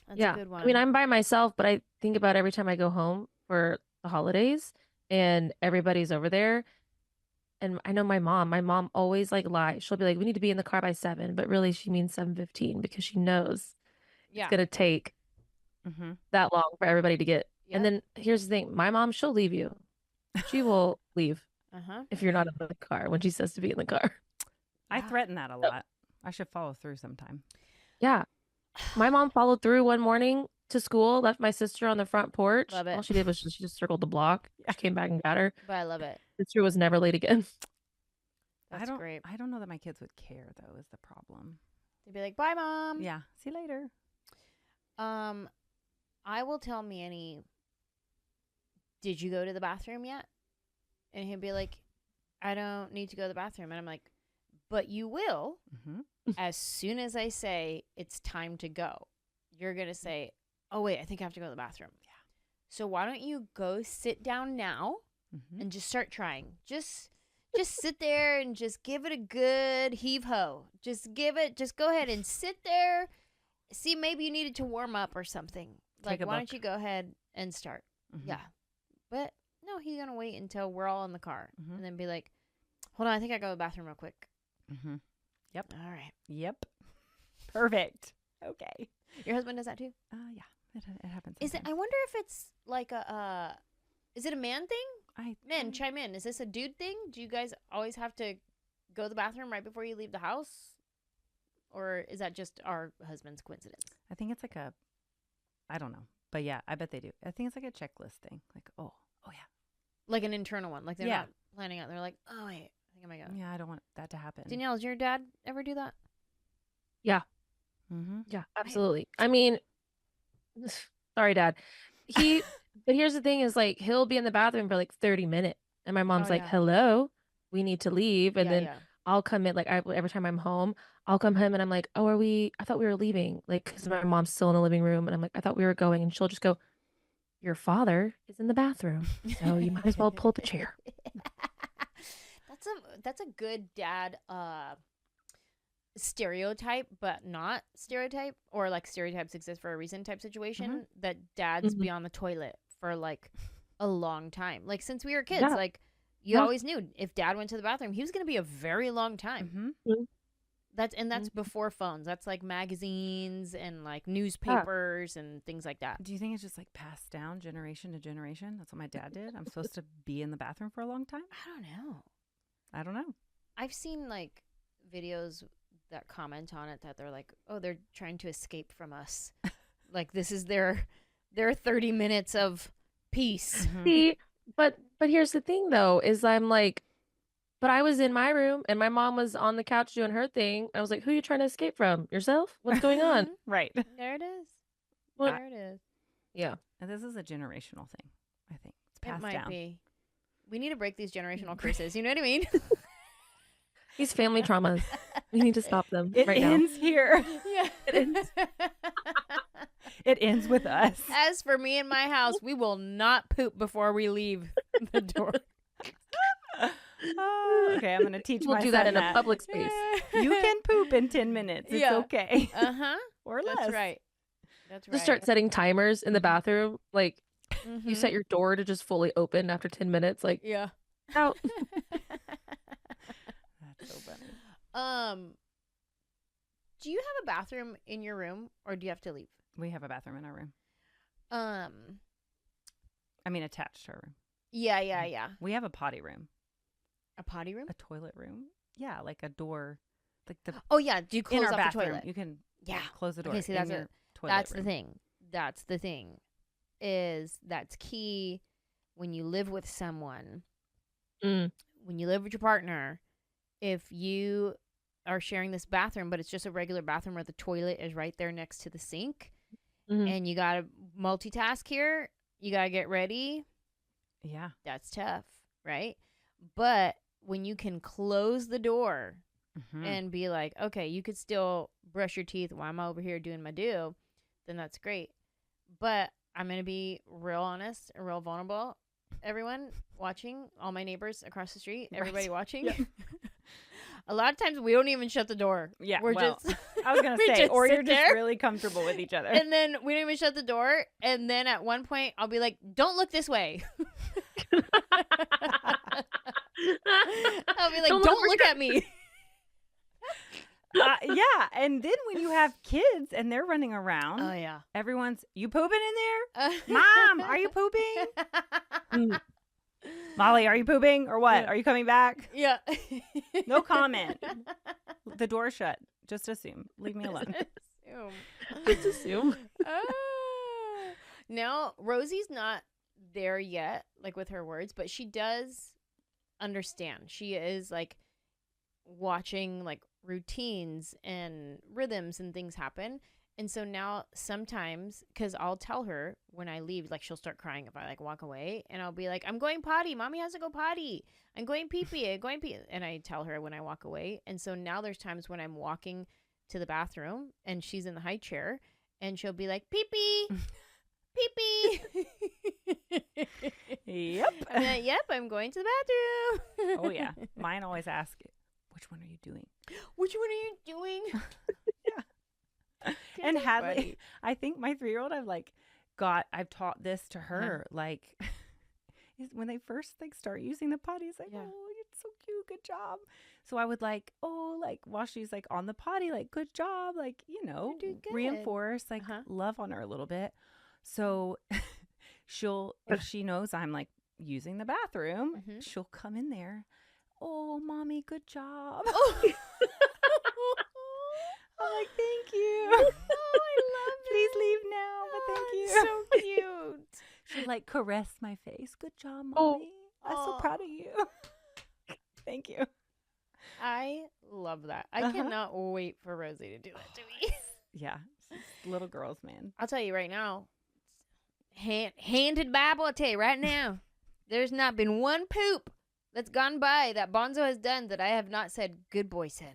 A: That's
B: yeah.
A: a good one.
B: I mean, I'm by myself, but I think about every time I go home for the holidays and everybody's over there. And I know my mom always like lies. She'll be like, we need to be in the car by 7, but really she means 7:15 because she knows
A: yeah.
B: it's gonna take
C: Mm-hmm.
B: that long for everybody to get.
A: Yep.
B: And then here's the thing, my mom, she'll leave you. She will leave
A: Uh-huh.
B: if you're not in the car when she says to be in the car.
C: I
A: Yeah.
C: threaten that a lot. I should follow through sometime.
B: Yeah. My mom followed through one morning to school, left my sister on the front porch.
A: Love it.
B: All she did was she just circled the block. She came back and got her.
A: But I love it.
B: Sister was never late again.
A: That's great.
C: I don't know that my kids would care, though, is the problem.
A: They'd be like, bye, Mom.
C: Yeah. See you later.
A: I will tell Manny, did you go to the bathroom yet? And he'll be like, I don't need to go to the bathroom. And I'm like, but you will
C: Mm-hmm.
A: as soon as I say it's time to go. You're going to say, oh, wait, I think I have to go to the bathroom.
C: Yeah.
A: So why don't you go sit down now
C: Mm-hmm.
A: and just start trying? Just sit there and just give it a good heave-ho. Just go ahead and sit there. See, maybe you needed to warm up or something.
C: Take a
A: Why don't
C: book.
A: you go ahead and start?
C: Mm-hmm.
A: Yeah. But no, he's going to wait until we're all in the car
C: Mhm.
A: and then be like, hold on, I think I go to the bathroom real quick.
C: Mm-hmm.
A: All right.
C: Yep. Perfect. Okay.
A: Your husband does that too?
C: Yeah. it happens.
A: Is it? I wonder if it's like is it a man thing? Men, chime in. Is this a dude thing? Do you guys always have to go to the bathroom right before you leave the house? Or is that just our husband's coincidence?
C: I think it's like I don't know. But yeah, I bet they do. I think it's like a checklist thing. Like, oh yeah.
A: Like an internal one. Like they're not planning out. They're like, oh, wait, I think I might go.
C: Yeah, I don't want that to happen.
A: Danielle, does your dad ever do that?
B: Yeah.
C: Mm-hmm.
B: Yeah, absolutely. I mean, sorry, Dad. But here's the thing is like, he'll be in the bathroom for like 30 minutes. And my mom's like, hello, we need to leave. And then I'll come in, like every time I'm home, I'll come home and I'm like, oh, I thought we were leaving. Like, because my mom's still in the living room. And I'm like, I thought we were going. And she'll just go, your father is in the bathroom. So you might as well pull up a chair.
A: That's a good dad stereotype, but not stereotype, or like stereotypes exist for a reason type situation, that dads be on the toilet for like a long time. Like since we were kids, like you always knew if dad went to the bathroom, he was going to be a very long time. That's before phones. That's like magazines and like newspapers and things like that.
C: Do you think it's just like passed down generation to generation? That's what my dad did. I'm supposed to be in the bathroom for a long time?
A: I don't know. I've seen like videos that comment on it that they're like, oh, they're trying to escape from us. Like this is their 30 minutes of peace.
B: See, but here's the thing though, is I'm like, but I was in my room and my mom was on the couch doing her thing. I was like, who are you trying to escape from? Yourself? What's going on?
C: Right.
A: There it is.
B: Well,
A: there it is.
B: Yeah.
C: And this is a generational thing, I think. It's passed down.
A: It might be. We need to break these generational curses. You know what I mean?
B: These family traumas. We need to stop them
C: It
B: right now.
C: ends here.
A: Yeah.
B: It ends.
C: It ends with us.
A: As for me and my house, we will not poop before we leave the door.
C: Okay, I'm going to teach my
B: We'll do that in a public space.
C: You can poop in 10 minutes. It's okay. Or less.
A: That's right. That's right.
B: Just start setting timers in the bathroom. Like you set your door to just fully open after 10 minutes. Like out.
C: That's so funny.
A: Do you have a bathroom in your room or do you have to leave?
C: We have a bathroom in our room. I mean, attached to our room.
A: Yeah.
C: We have a potty room.
A: A potty room?
C: A toilet room. Yeah, like a door. Like the.
A: Oh yeah. Do you close
C: in our
A: off
C: bathroom,
A: the toilet?
C: You can.
A: Yeah.
C: Close the door.
A: Okay, see,
C: that's
A: the thing. That's the thing. That's key when you live with someone. When you live with your partner, if you are sharing this bathroom, but it's just a regular bathroom where the toilet is right there next to the sink, and you gotta multitask here, you gotta get ready.
C: Yeah,
A: that's tough, right? But when you can close the door and be like, okay, you could still brush your teeth while I'm over here doing my do, then that's great. But I'm going to be real honest and real vulnerable. Everyone watching, all my neighbors across the street, everybody watching. Yeah. A lot of times we don't even shut the door.
C: Yeah,
A: we're just.
C: I was going to say, or you're just really comfortable with each other.
A: And then we don't even shut the door. And then at one point, I'll be like, don't look this way. I'll be like, don't look at me.
C: Yeah, and then when you have kids and they're running around, everyone's, you pooping in there? Mom, are you pooping? Molly, are you pooping or what? Are you coming back?
A: Yeah.
C: No comment. The door's shut. Just assume. Leave me alone.
B: Just assume.
A: No, Rosie's not there yet, like with her words, but she does understand. She is like watching like routines and rhythms and things happen. And so now sometimes, because I'll tell her when I leave, like she'll start crying if I like walk away, and I'll be like, I'm going potty. Mommy has to go potty. I'm going pee-pee. I'm going pee. And I tell her when I walk away. And so now there's times when I'm walking to the bathroom and she's in the high chair and she'll be like, pee-pee, pee-pee.
C: Yep.
A: And then, yep, I'm going to the bathroom.
C: Oh, yeah. Mine always ask, which one are you doing?
A: Which one are you doing?
C: Yeah. And Hadley, I think my 3-year-old, I've taught this to her, like, when they first start using the potty, it's like, oh, it's so cute, good job. So I would while she's on the potty, good job, reinforce, love on her a little bit. So if she knows I'm like using the bathroom, she'll come in there. Oh, mommy, good job. I'm like, thank you.
A: Oh, I love it.
C: Please leave now, but thank you.
A: So cute.
C: She'll like caress my face. Good job, mommy.
B: Oh.
C: I'm so proud of you. Thank you.
A: I love that. I cannot wait for Rosie to do that to me.
C: Yeah. Little girls, man.
A: I'll tell you right now. Handed Bible, I'll tell you right now. There's not been one poop that's gone by that Bonzo has done that I have not said, good boy, son.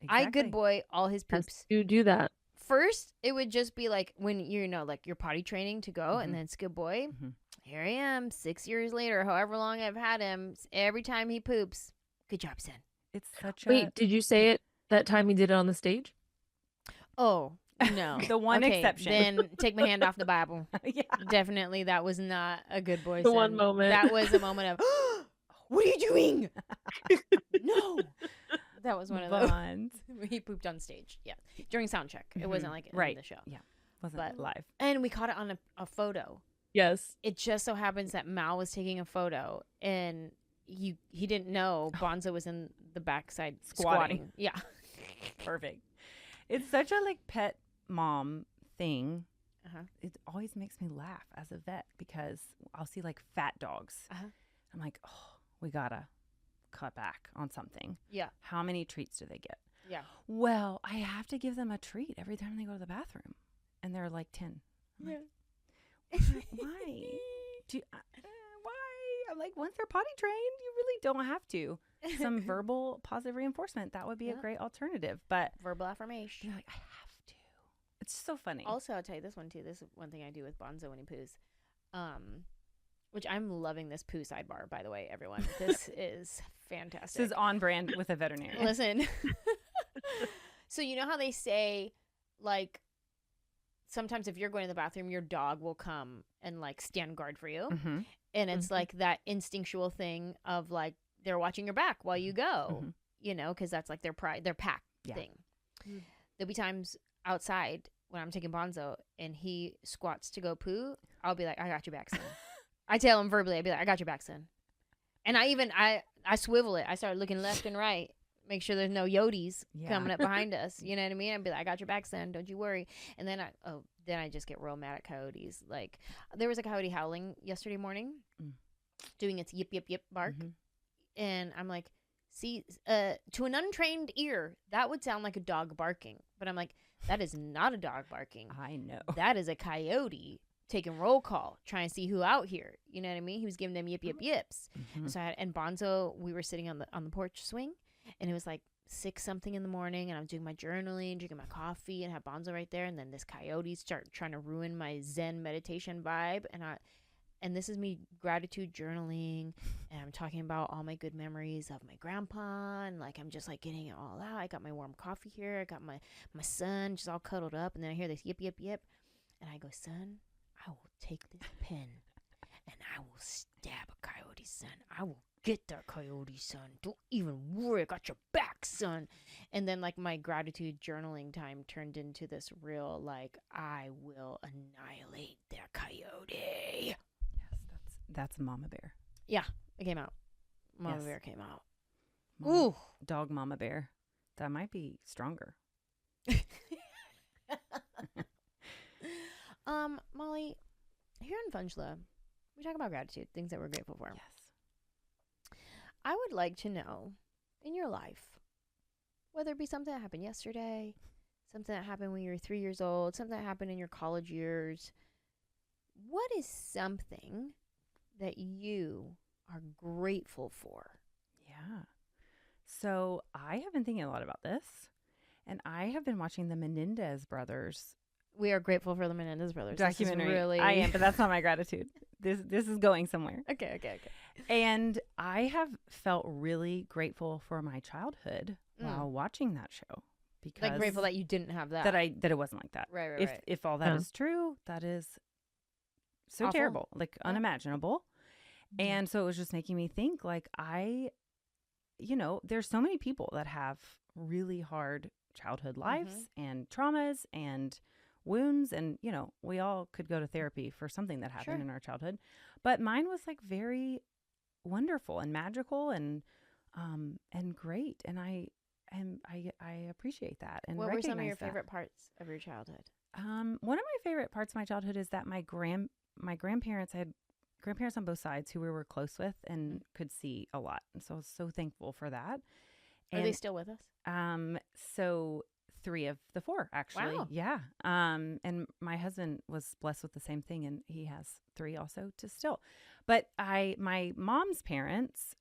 C: Exactly.
A: I good boy all his poops.
B: You do that.
A: First, it would just be like when like you're potty training to go, and then it's good boy. Here I am, 6 years later, however long I've had him. Every time he poops, good job, son.
C: It's such
B: Wait, did you say it that time he did it on the stage?
A: Oh, no.
C: The one exception.
A: Then take my hand off the Bible.
C: Yeah.
A: Definitely, that was not a good boy.
B: The
A: son.
B: one moment.
A: That was a moment of, what are you doing? No. That was one of those. He pooped on stage. Yeah. During sound check. It wasn't like in the show.
C: Yeah. Wasn't live.
A: And we caught it on a photo.
B: Yes.
A: It just so happens that Mal was taking a photo and he didn't know Bonzo was in the backside squatting. Yeah.
C: Perfect. It's such a like pet mom thing. It always makes me laugh as a vet because I'll see like fat dogs. I'm like, oh, we gotta cut back on something.
A: Yeah.
C: How many treats do they get?
A: Yeah.
C: Well, I have to give them a treat every time they go to the bathroom, and they're like 10. I'm like, why? Why? I'm like, once they're potty trained, you really don't have to. Some verbal positive reinforcement, that would be a great alternative. But
A: verbal affirmation.
C: You're like, I have to. It's so funny.
A: Also, I'll tell you this one too. This is one thing I do with Bonzo when he poos. Which I'm loving this poo sidebar, by the way, everyone. This is fantastic.
C: This is on brand with a veterinarian.
A: Listen. So you know how they say, like, sometimes if you're going to the bathroom, your dog will come and, like, stand guard for you. And it's, like, that instinctual thing of, like, they're watching your back while you go, you know, because that's, like, their pack thing. There'll be times outside when I'm taking Bonzo and he squats to go poo, I'll be like, I got your back, son. I tell him verbally, I'd be like, I got your back, son. And I swivel it. I start looking left and right, make sure there's no Coyotes coming up behind us. You know what I mean? I'd be like, I got your back, son. Don't you worry. And then I just get real mad at coyotes. Like, there was a coyote howling yesterday morning, doing its yip, yip, yip bark. And I'm like, see, to an untrained ear, that would sound like a dog barking. But I'm like, that is not a dog barking.
C: I know.
A: That is a coyote taking roll call, trying to see who out here. You know what I mean? He was giving them yip, yip, yips. So and Bonzo, we were sitting on the porch swing, and it was like 6 something in the morning, and I'm doing my journaling, drinking my coffee, and have Bonzo right there. And then this coyote start trying to ruin my Zen meditation vibe. And this is me gratitude journaling, and I'm talking about all my good memories of my grandpa, and like I'm just like getting it all out. I got my warm coffee here. I got my son just all cuddled up, and then I hear this yip, yip, yip, and I go, son, I will take this pen and I will stab a coyote, son. I will get that coyote, son. Don't even worry. I got your back, son. And then like my gratitude journaling time turned into this real like, I will annihilate that coyote.
C: Yes, that's Mama Bear.
A: Yeah, it came out. Mama Bear came out.
C: Ooh. Dog Mama Bear. That might be stronger.
A: Molly, here in Funjelah, we talk about gratitude, things that we're grateful for.
C: Yes.
A: I would like to know, in your life, whether it be something that happened yesterday, something that happened when you were 3 years old, something that happened in your college years, what is something that you are grateful for?
C: Yeah. So I have been thinking a lot about this, and I have been watching the Menendez brothers.
A: We are grateful for the Menendez brothers.
C: Documentary.
A: Really...
C: I am, but that's not my gratitude. This is going somewhere.
A: Okay.
C: And I have felt really grateful for my childhood while watching that show. Because
A: like grateful that you didn't have that.
C: That it wasn't like that.
A: Right.
C: If all that is true, that is so
A: awful.
C: Terrible, like unimaginable. And so it was just making me think like there's so many people that have really hard childhood lives and traumas and wounds. And, we all could go to therapy for something that happened in our childhood. But mine was like very wonderful and magical and great. And I appreciate that. And
A: what were some of your
C: that.
A: favorite parts of your childhood?
C: One of my favorite parts of my childhood is that my grandparents, I had grandparents on both sides who we were close with and could see a lot. And so I was so thankful for that.
A: Are they still with us?
C: So 3 of the 4, actually.
A: Wow.
C: Yeah. And my husband was blessed with the same thing, and he has 3 also to still. But my mom's parents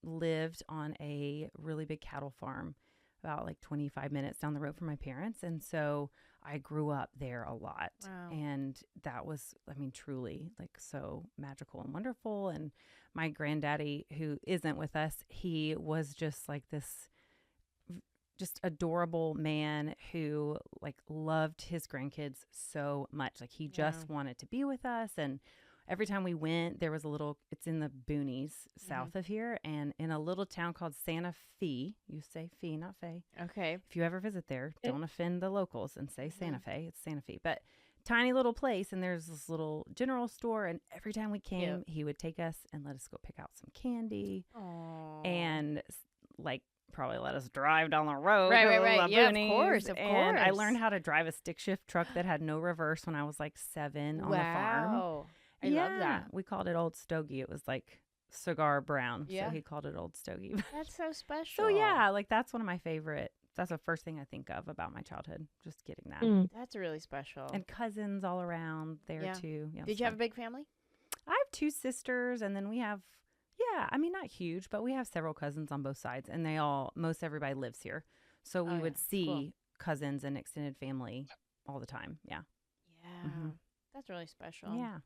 C: lived on a really big cattle farm about like 25 minutes down the road from my parents. And so I grew up there a lot.
A: Wow.
C: And that was, truly like so magical and wonderful. And my granddaddy, who isn't with us, he was just like this just adorable man who like loved his grandkids so much. Like he just wanted to be with us. And every time we went, there was it's in the boonies south of here, and in a little town called Santa Fe. You say Fe, not Fe.
A: Okay.
C: If you ever visit there, don't offend the locals and say Santa Fe. It's Santa Fe. But tiny little place, and there's this little general store, and every time we came, he would take us and let us go pick out some candy.
A: Aww.
C: And like probably let us drive down the road.
A: Right. Yeah, of course.
C: And I learned how to drive a stick shift truck that had no reverse when I was like 7 on the farm.
A: I love that.
C: We called it Old Stogie. It was like cigar brown.
A: Yeah.
C: So he called it Old Stogie.
A: That's so special.
C: So yeah, like that's one of my favorite. That's the first thing I think of about my childhood. Just getting that.
A: That's really special.
C: And cousins all around there too. Yeah,
A: Did you have a big family?
C: I have 2 sisters, and then we have, not huge, but we have several cousins on both sides, and most everybody lives here. So we would see cousins and extended family all the time. Yeah.
A: Yeah. That's really special.
C: Yeah.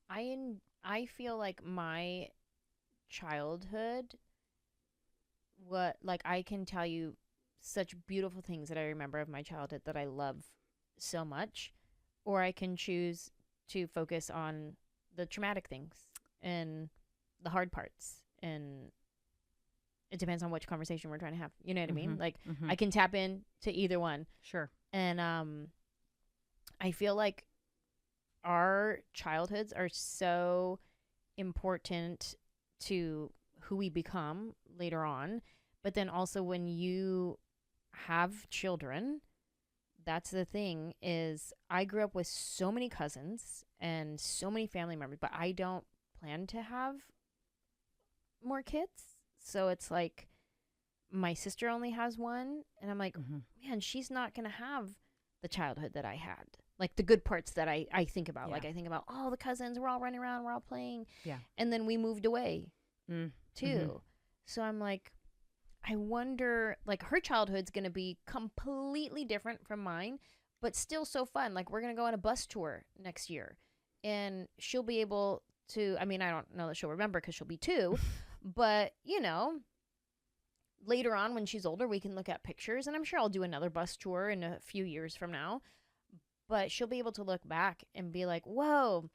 A: I feel like my childhood, I can tell you such beautiful things that I remember of my childhood that I love so much, or I can choose to focus on the traumatic things and the hard parts, and it depends on which conversation we're trying to have. You know what I mean? Like I can tap in to either one.
C: Sure.
A: And I feel like our childhoods are so important to who we become later on. But then also when you have children, that's the thing, is I grew up with so many cousins and so many family members, but I don't plan to have more kids. So it's like my sister only has 1, and I'm like, man, she's not going to have the childhood that I had. Like the good parts that I think about. Like I think about all the cousins, we're all running around, we're all playing. Yeah. And then we moved away too. So I'm like, I wonder, like her childhood's going to be completely different from mine, but still so fun. Like we're going to go on a bus tour next year, and she'll be able to, I don't know that she'll remember because she'll be 2, but later on when she's older, we can look at pictures, and I'm sure I'll do another bus tour in a few years from now. But she'll be able to look back and be like, whoa,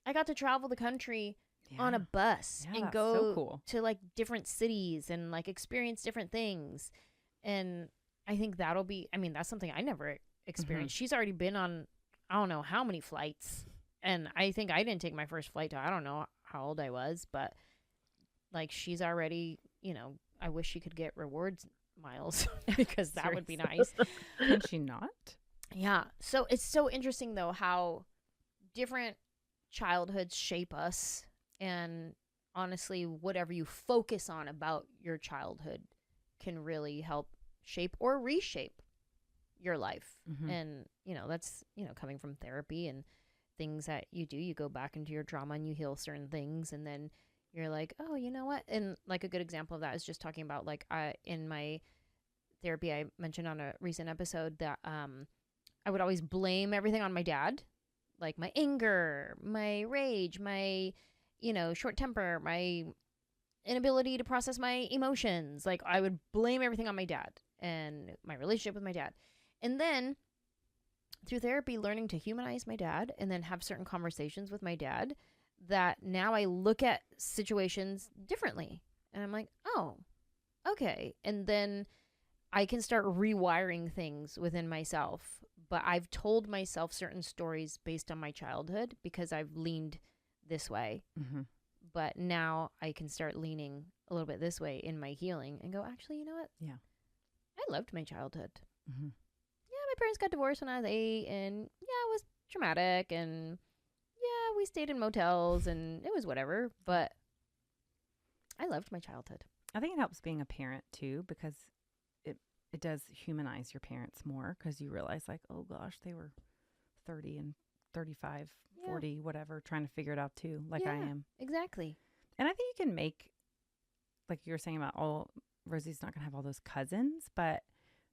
A: I got to travel the country on a bus and go to like different cities and like experience different things. And I think that'll be, that's something I never experienced. She's already been on, I don't know how many flights. And I think I didn't take my first flight till I don't know how old I was. But like she's already, I wish she could get rewards miles because that would be nice.
C: Can she not?
A: Yeah. So it's so interesting, though, how different childhoods shape us. And honestly, whatever you focus on about your childhood can really help shape or reshape your life. And, that's, coming from therapy and things that you do. You go back into your trauma and you heal certain things. And then you're like, oh, you know what? And like a good example of that is just talking about like in my therapy, I mentioned on a recent episode that I would always blame everything on my dad, like my anger, my rage, my, short temper, my inability to process my emotions. Like I would blame everything on my dad and my relationship with my dad. And then through therapy, learning to humanize my dad and then have certain conversations with my dad, that now I look at situations differently. And I'm like, oh, okay. And then I can start rewiring things within myself. But I've told myself certain stories based on my childhood because I've leaned this way.
C: Mm-hmm.
A: But now I can start leaning a little bit this way in my healing and go, actually, you know what?
C: Yeah.
A: I loved my childhood.
C: Mm-hmm.
A: Yeah, my parents got divorced when I was 8, and yeah, it was traumatic, and yeah, we stayed in motels, and it was whatever. But I loved my childhood.
C: I think it helps being a parent too, because it does humanize your parents more, because you realize like, oh gosh, they were 30 and 35, 40, whatever, trying to figure it out too, like I am.
A: Exactly.
C: And I think you can make, like you were saying about Rosie's not going to have all those cousins, but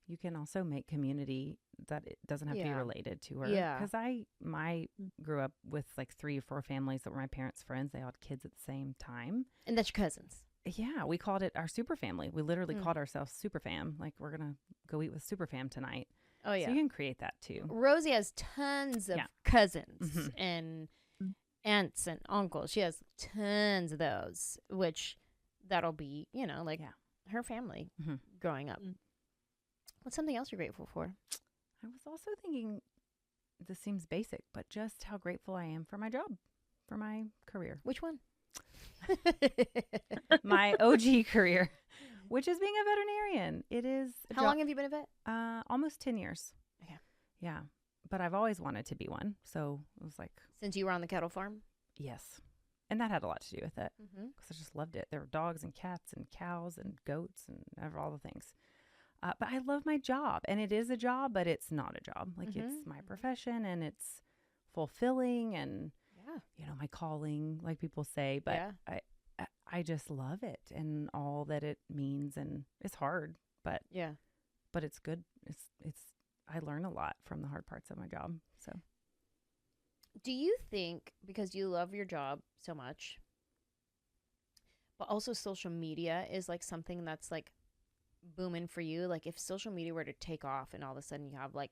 C: you can also make community that it doesn't have to be related to her.
A: Yeah.
C: Because I grew up with like 3 or 4 families that were my parents' friends. They all had kids at the same time.
A: And that's your cousins.
C: Yeah, we called it our super family. We literally called ourselves super fam. Like, we're going to go eat with super fam tonight.
A: Oh, yeah.
C: So you can create that too.
A: Rosie has tons of cousins and aunts and uncles. She has tons of those, which that'll be, you know, like her family growing up. What's something else you're grateful for?
C: I was also thinking, this seems basic, but just how grateful I am for my job, for my career.
A: Which one?
C: My OG career, which is being a veterinarian. It is.
A: How long have you been a vet?
C: Almost 10 years.
A: Okay.
C: Yeah. But I've always wanted to be one. So it was like.
A: Since you were on the cattle farm?
C: Yes. And that had a lot to do with it,
A: Mm-hmm.
C: because I just loved it. There were dogs and cats and cows and goats and all the things. But I love my job, and it is a job, but it's not a job. Like, it's my profession, and it's fulfilling, and you know, my calling, like people say. But I just love it and all that it means, and it's hard, but but it's good. It's I learn a lot from the hard parts of my job. So,
A: do you think, because you love your job so much, but also social media is like something that's like booming for you? Like, if social media were to take off and all of a sudden you have like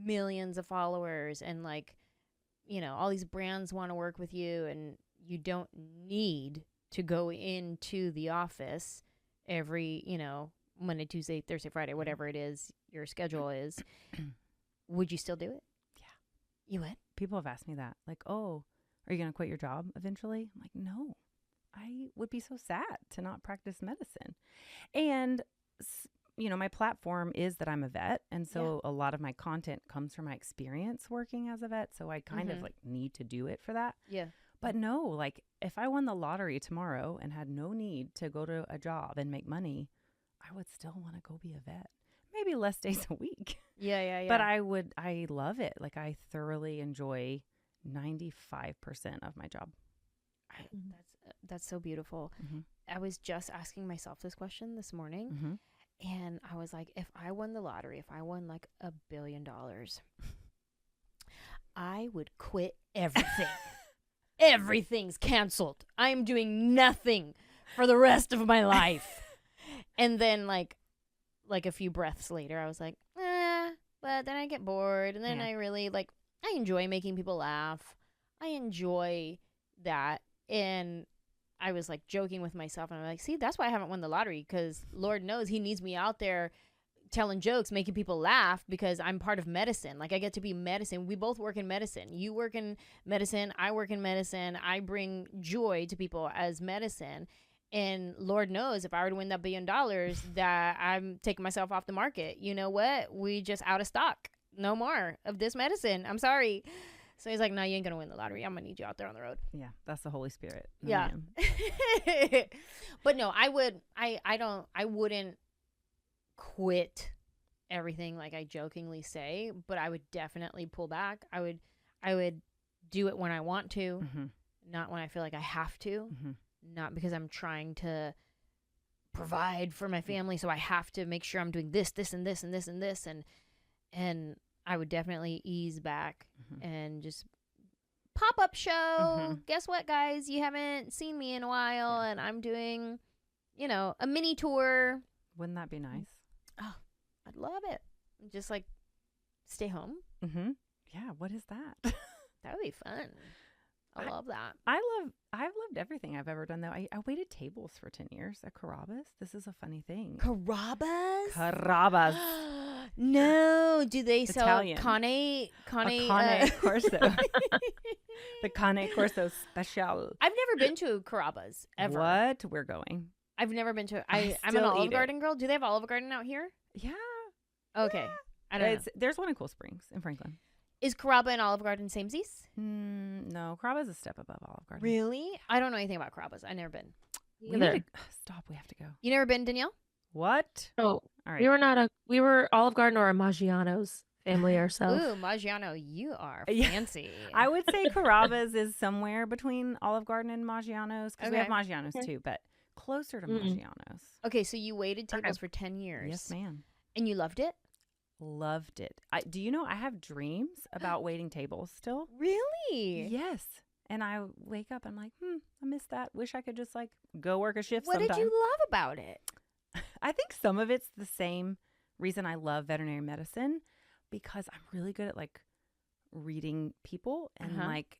A: millions of followers and like, you know, all these brands want to work with you, and you don't need to go into the office every, you know, Monday, Tuesday, Thursday, Friday, whatever it is your schedule is, would you still do it?
C: Yeah.
A: You would?
C: People have asked me that, like, oh, are you going to quit your job eventually? I'm like, no, I would be so sad to not practice medicine. And, you know, my platform is that I'm a vet. And so a lot of my content comes from my experience working as a vet. So I kind of like need to do it for that.
A: Yeah.
C: But no, like, if I won the lottery tomorrow and had no need to go to a job and make money, I would still want to go be a vet. Maybe less days a week.
A: Yeah.
C: But I love it. Like, I thoroughly enjoy 95% of my job.
A: That's so beautiful. I was just asking myself this question this morning, and I was like, if I won the lottery, if I won like $1 billion, I would quit everything. Everything's canceled. I'm doing nothing for the rest of my life. And then like a few breaths later, I was like, but then I get bored. And then I really I enjoy making people laugh. I enjoy that. And I was like joking with myself, and I'm like, see, that's why I haven't won the lottery, because Lord knows he needs me out there telling jokes, making people laugh, because I'm part of medicine. Like, I get to be medicine. We both work in medicine. You work in medicine. I work in medicine. I bring joy to people as medicine. And Lord knows, if I were to win that $1 billion, that I'm taking myself off the market. You know what? We just out of stock. No more of this medicine. I'm sorry. So he's like, no, you ain't going to win the lottery. I'm going to need you out there on the road.
C: Yeah, that's the Holy Spirit.
A: Yeah. But no, I wouldn't quit everything like I jokingly say, but I would definitely pull back. I would do it when I want to, not when I feel like I have to, not because I'm trying to provide for my family, so I have to make sure I'm doing this, and this, and this, and this, and I would definitely ease back and just pop-up show. Guess what, guys? You haven't seen me in a while, and I'm doing, you know, a mini tour.
C: Wouldn't that be nice?
A: Oh, I'd love it. Just like stay home.
C: Yeah. What is that?
A: That would be fun. I love that.
C: I've loved everything I've ever done though. I waited tables for 10 years at Carrabba's. This is a funny thing.
A: Carrabba's? No. Do they sell
C: Italian.
A: Cane
C: Corso. The Cane Corso special.
A: I've never been to Carrabba's ever.
C: What? We're going.
A: I've never been to. I'm an
C: still
A: Olive
C: eat
A: Garden girl. Do they have Olive Garden out here?
C: Yeah.
A: Okay. I don't know.
C: There's one in Cool Springs in Franklin.
A: Is Carrabba and Olive Garden samesies?
C: No, Carrabba's a step above Olive Garden.
A: Really? I don't know anything about Carrabba's. I've never been.
C: We need to, stop. We have to go.
A: You never been, Danielle?
C: What?
B: Oh,
C: All right.
B: we were Olive Garden or a Maggiano's family ourselves.
A: Ooh, Maggiano, you are
C: Yeah.
A: fancy.
C: I would say Carrabba's is somewhere between Olive Garden and Maggiano's because we have
A: Okay.
C: Maggiano's too, but closer to Maggiano's.
A: Okay, so you waited tables for 10 years.
C: Yes, ma'am.
A: And you loved it?
C: Loved it. Do you know I have dreams about waiting tables still?
A: Really?
C: Yes. And I wake up, I'm like, I miss that. Wish I could just like go work a shift
A: What
C: sometime.
A: did you love about it?
C: I think some of it's the same reason I love veterinary medicine because I'm really good at like reading people and like,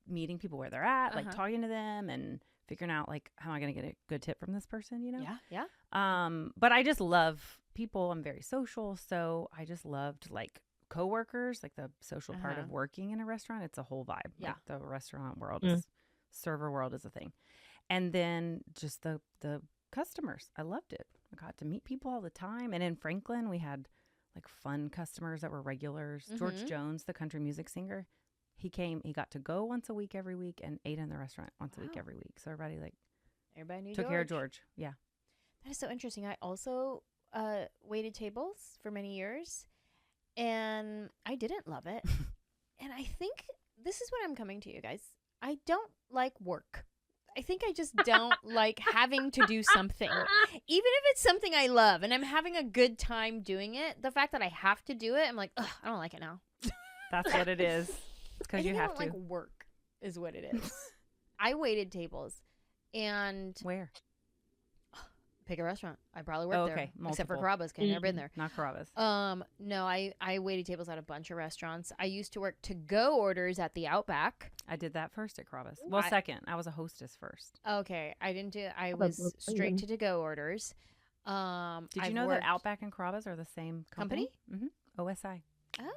C: meeting people where they're at, like talking to them and figuring out like, how am I going to get a good tip from this person,
A: Yeah.
C: But I just love people. I'm very social. So I just loved like coworkers, like the social part of working in a restaurant. It's a whole vibe.
A: Yeah.
C: Like the restaurant world is, server world is a thing. And then just the customers. I loved it. I got to meet people all the time. And in Franklin, we had like fun customers that were regulars. George Jones, the country music singer, he got to go once a week every week and ate in the restaurant once a week every week. So everybody
A: knew
C: took care of George. Yeah.
A: That is so interesting. I also waited tables for many years and I didn't love it. And I think this is what I'm coming to, you guys. I don't like work. I think I just don't like having to do something. Even if it's something I love and I'm having a good time doing it, the fact that I have to do it, I'm like, ugh, I don't like it now.
C: That's what it is. It's because you have to.
A: Like work is what it is. I waited tables and
C: Where?
A: pick a restaurant. I probably worked there.
C: Multiple.
A: Except for Carrabba's, because I've never been there.
C: Not Carrabba's.
A: No, I waited tables at a bunch of restaurants. I used to work to-go orders at the Outback.
C: I did that first at Carrabba's. Well, second. I was a hostess first.
A: Okay, I was straight to-go orders.
C: Did you know that Outback and Carrabba's are the same company? OSI.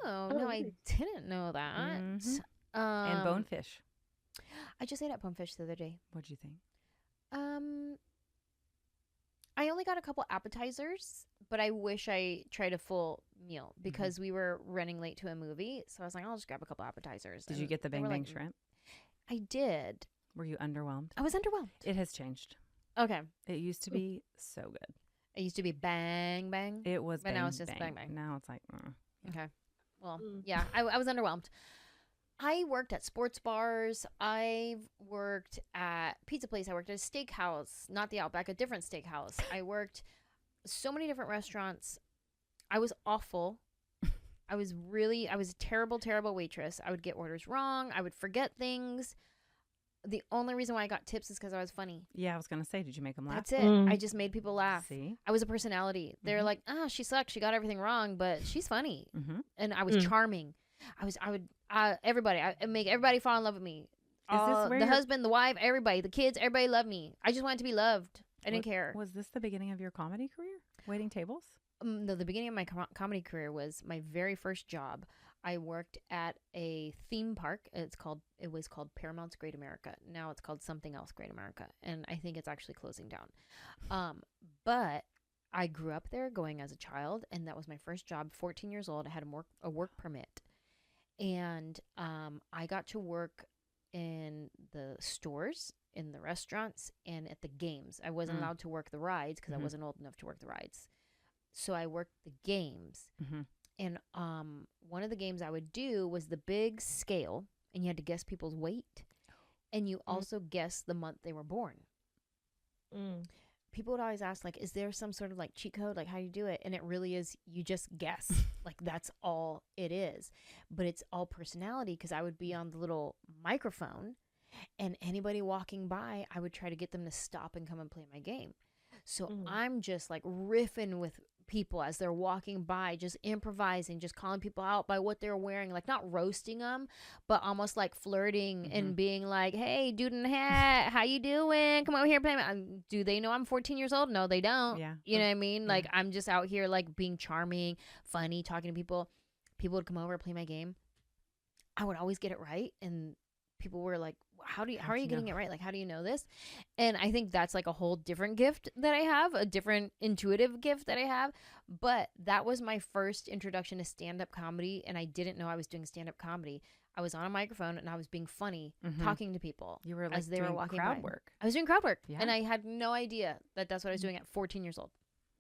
A: Oh, no, I didn't know that.
C: And Bonefish.
A: I just ate at Bonefish the other day.
C: What'd you think?
A: I only got a couple appetizers, but I wish I tried a full meal because we were running late to a movie. So I was like, I'll just grab a couple appetizers.
C: Did you get the Bang Bang shrimp?
A: I did.
C: Were you underwhelmed?
A: I was underwhelmed.
C: It has changed.
A: Okay.
C: It used to be so good.
A: It used to be Bang Bang.
C: It was
A: but
C: bang,
A: now it's just Bang Bang.
C: Now it's like,
A: Okay. Well, yeah, I was underwhelmed. I worked at sports bars. I've worked at pizza place. I worked at a steakhouse, not the Outback, a different steakhouse. I worked so many different restaurants. I was awful. I was a terrible, terrible waitress. I would get orders wrong. I would forget things. The only reason why I got tips is because I was funny.
C: Yeah, I was going to say, did you make them laugh?
A: That's it. I just made people laugh.
C: See?
A: I was a personality. They're like, she sucks. She got everything wrong, but she's funny. And I was charming. Everybody, I make everybody fall in love with me. The husband, the wife, everybody, the kids, everybody loved me. I just wanted to be loved. I didn't care. Was
C: this the beginning of your comedy career? Waiting tables?
A: No, the beginning of my comedy career was my very first job. I worked at a theme park. It was called Paramount's Great America. Now it's called something else Great America, and I think it's actually closing down. But I grew up there going as a child, and that was my first job. 14 years old. I had a work permit, and I got to work in the stores, in the restaurants, and at the games. I wasn't allowed to work the rides because I wasn't old enough to work the rides. So I worked the games. And one of the games I would do was the big scale, and you had to guess people's weight, and you also guess the month they were born. People would always ask, like, is there some sort of like cheat code? Like, how do you do it? And it really is, you just guess. Like, that's all it is. But it's all personality, because I would be on the little microphone, and anybody walking by, I would try to get them to stop and come and play my game. So I'm just like riffing with people as they're walking by, just improvising, just calling people out by what they're wearing, like not roasting them, but almost like flirting and being like, hey, dude in the hat, how you doing? Come over here, play. Do they know I'm 14 years old? No, they don't.
C: Yeah.
A: You know what I mean? Like, I'm just out here like being charming, funny, talking to people. People would come over, play my game. I would always get it right, and people were like, how are you getting it right? Like, how do you know this? And I think that's like a whole different gift that I have, a different intuitive gift that I have. But that was my first introduction to stand-up comedy, and I didn't know I was doing stand-up comedy. I was on a microphone and I was being funny, talking to people.
C: You were like
A: as they
C: doing
A: were walking
C: crowd
A: by.
C: work.
A: I was doing crowd work, and I had no idea that that's what I was doing at 14 years old.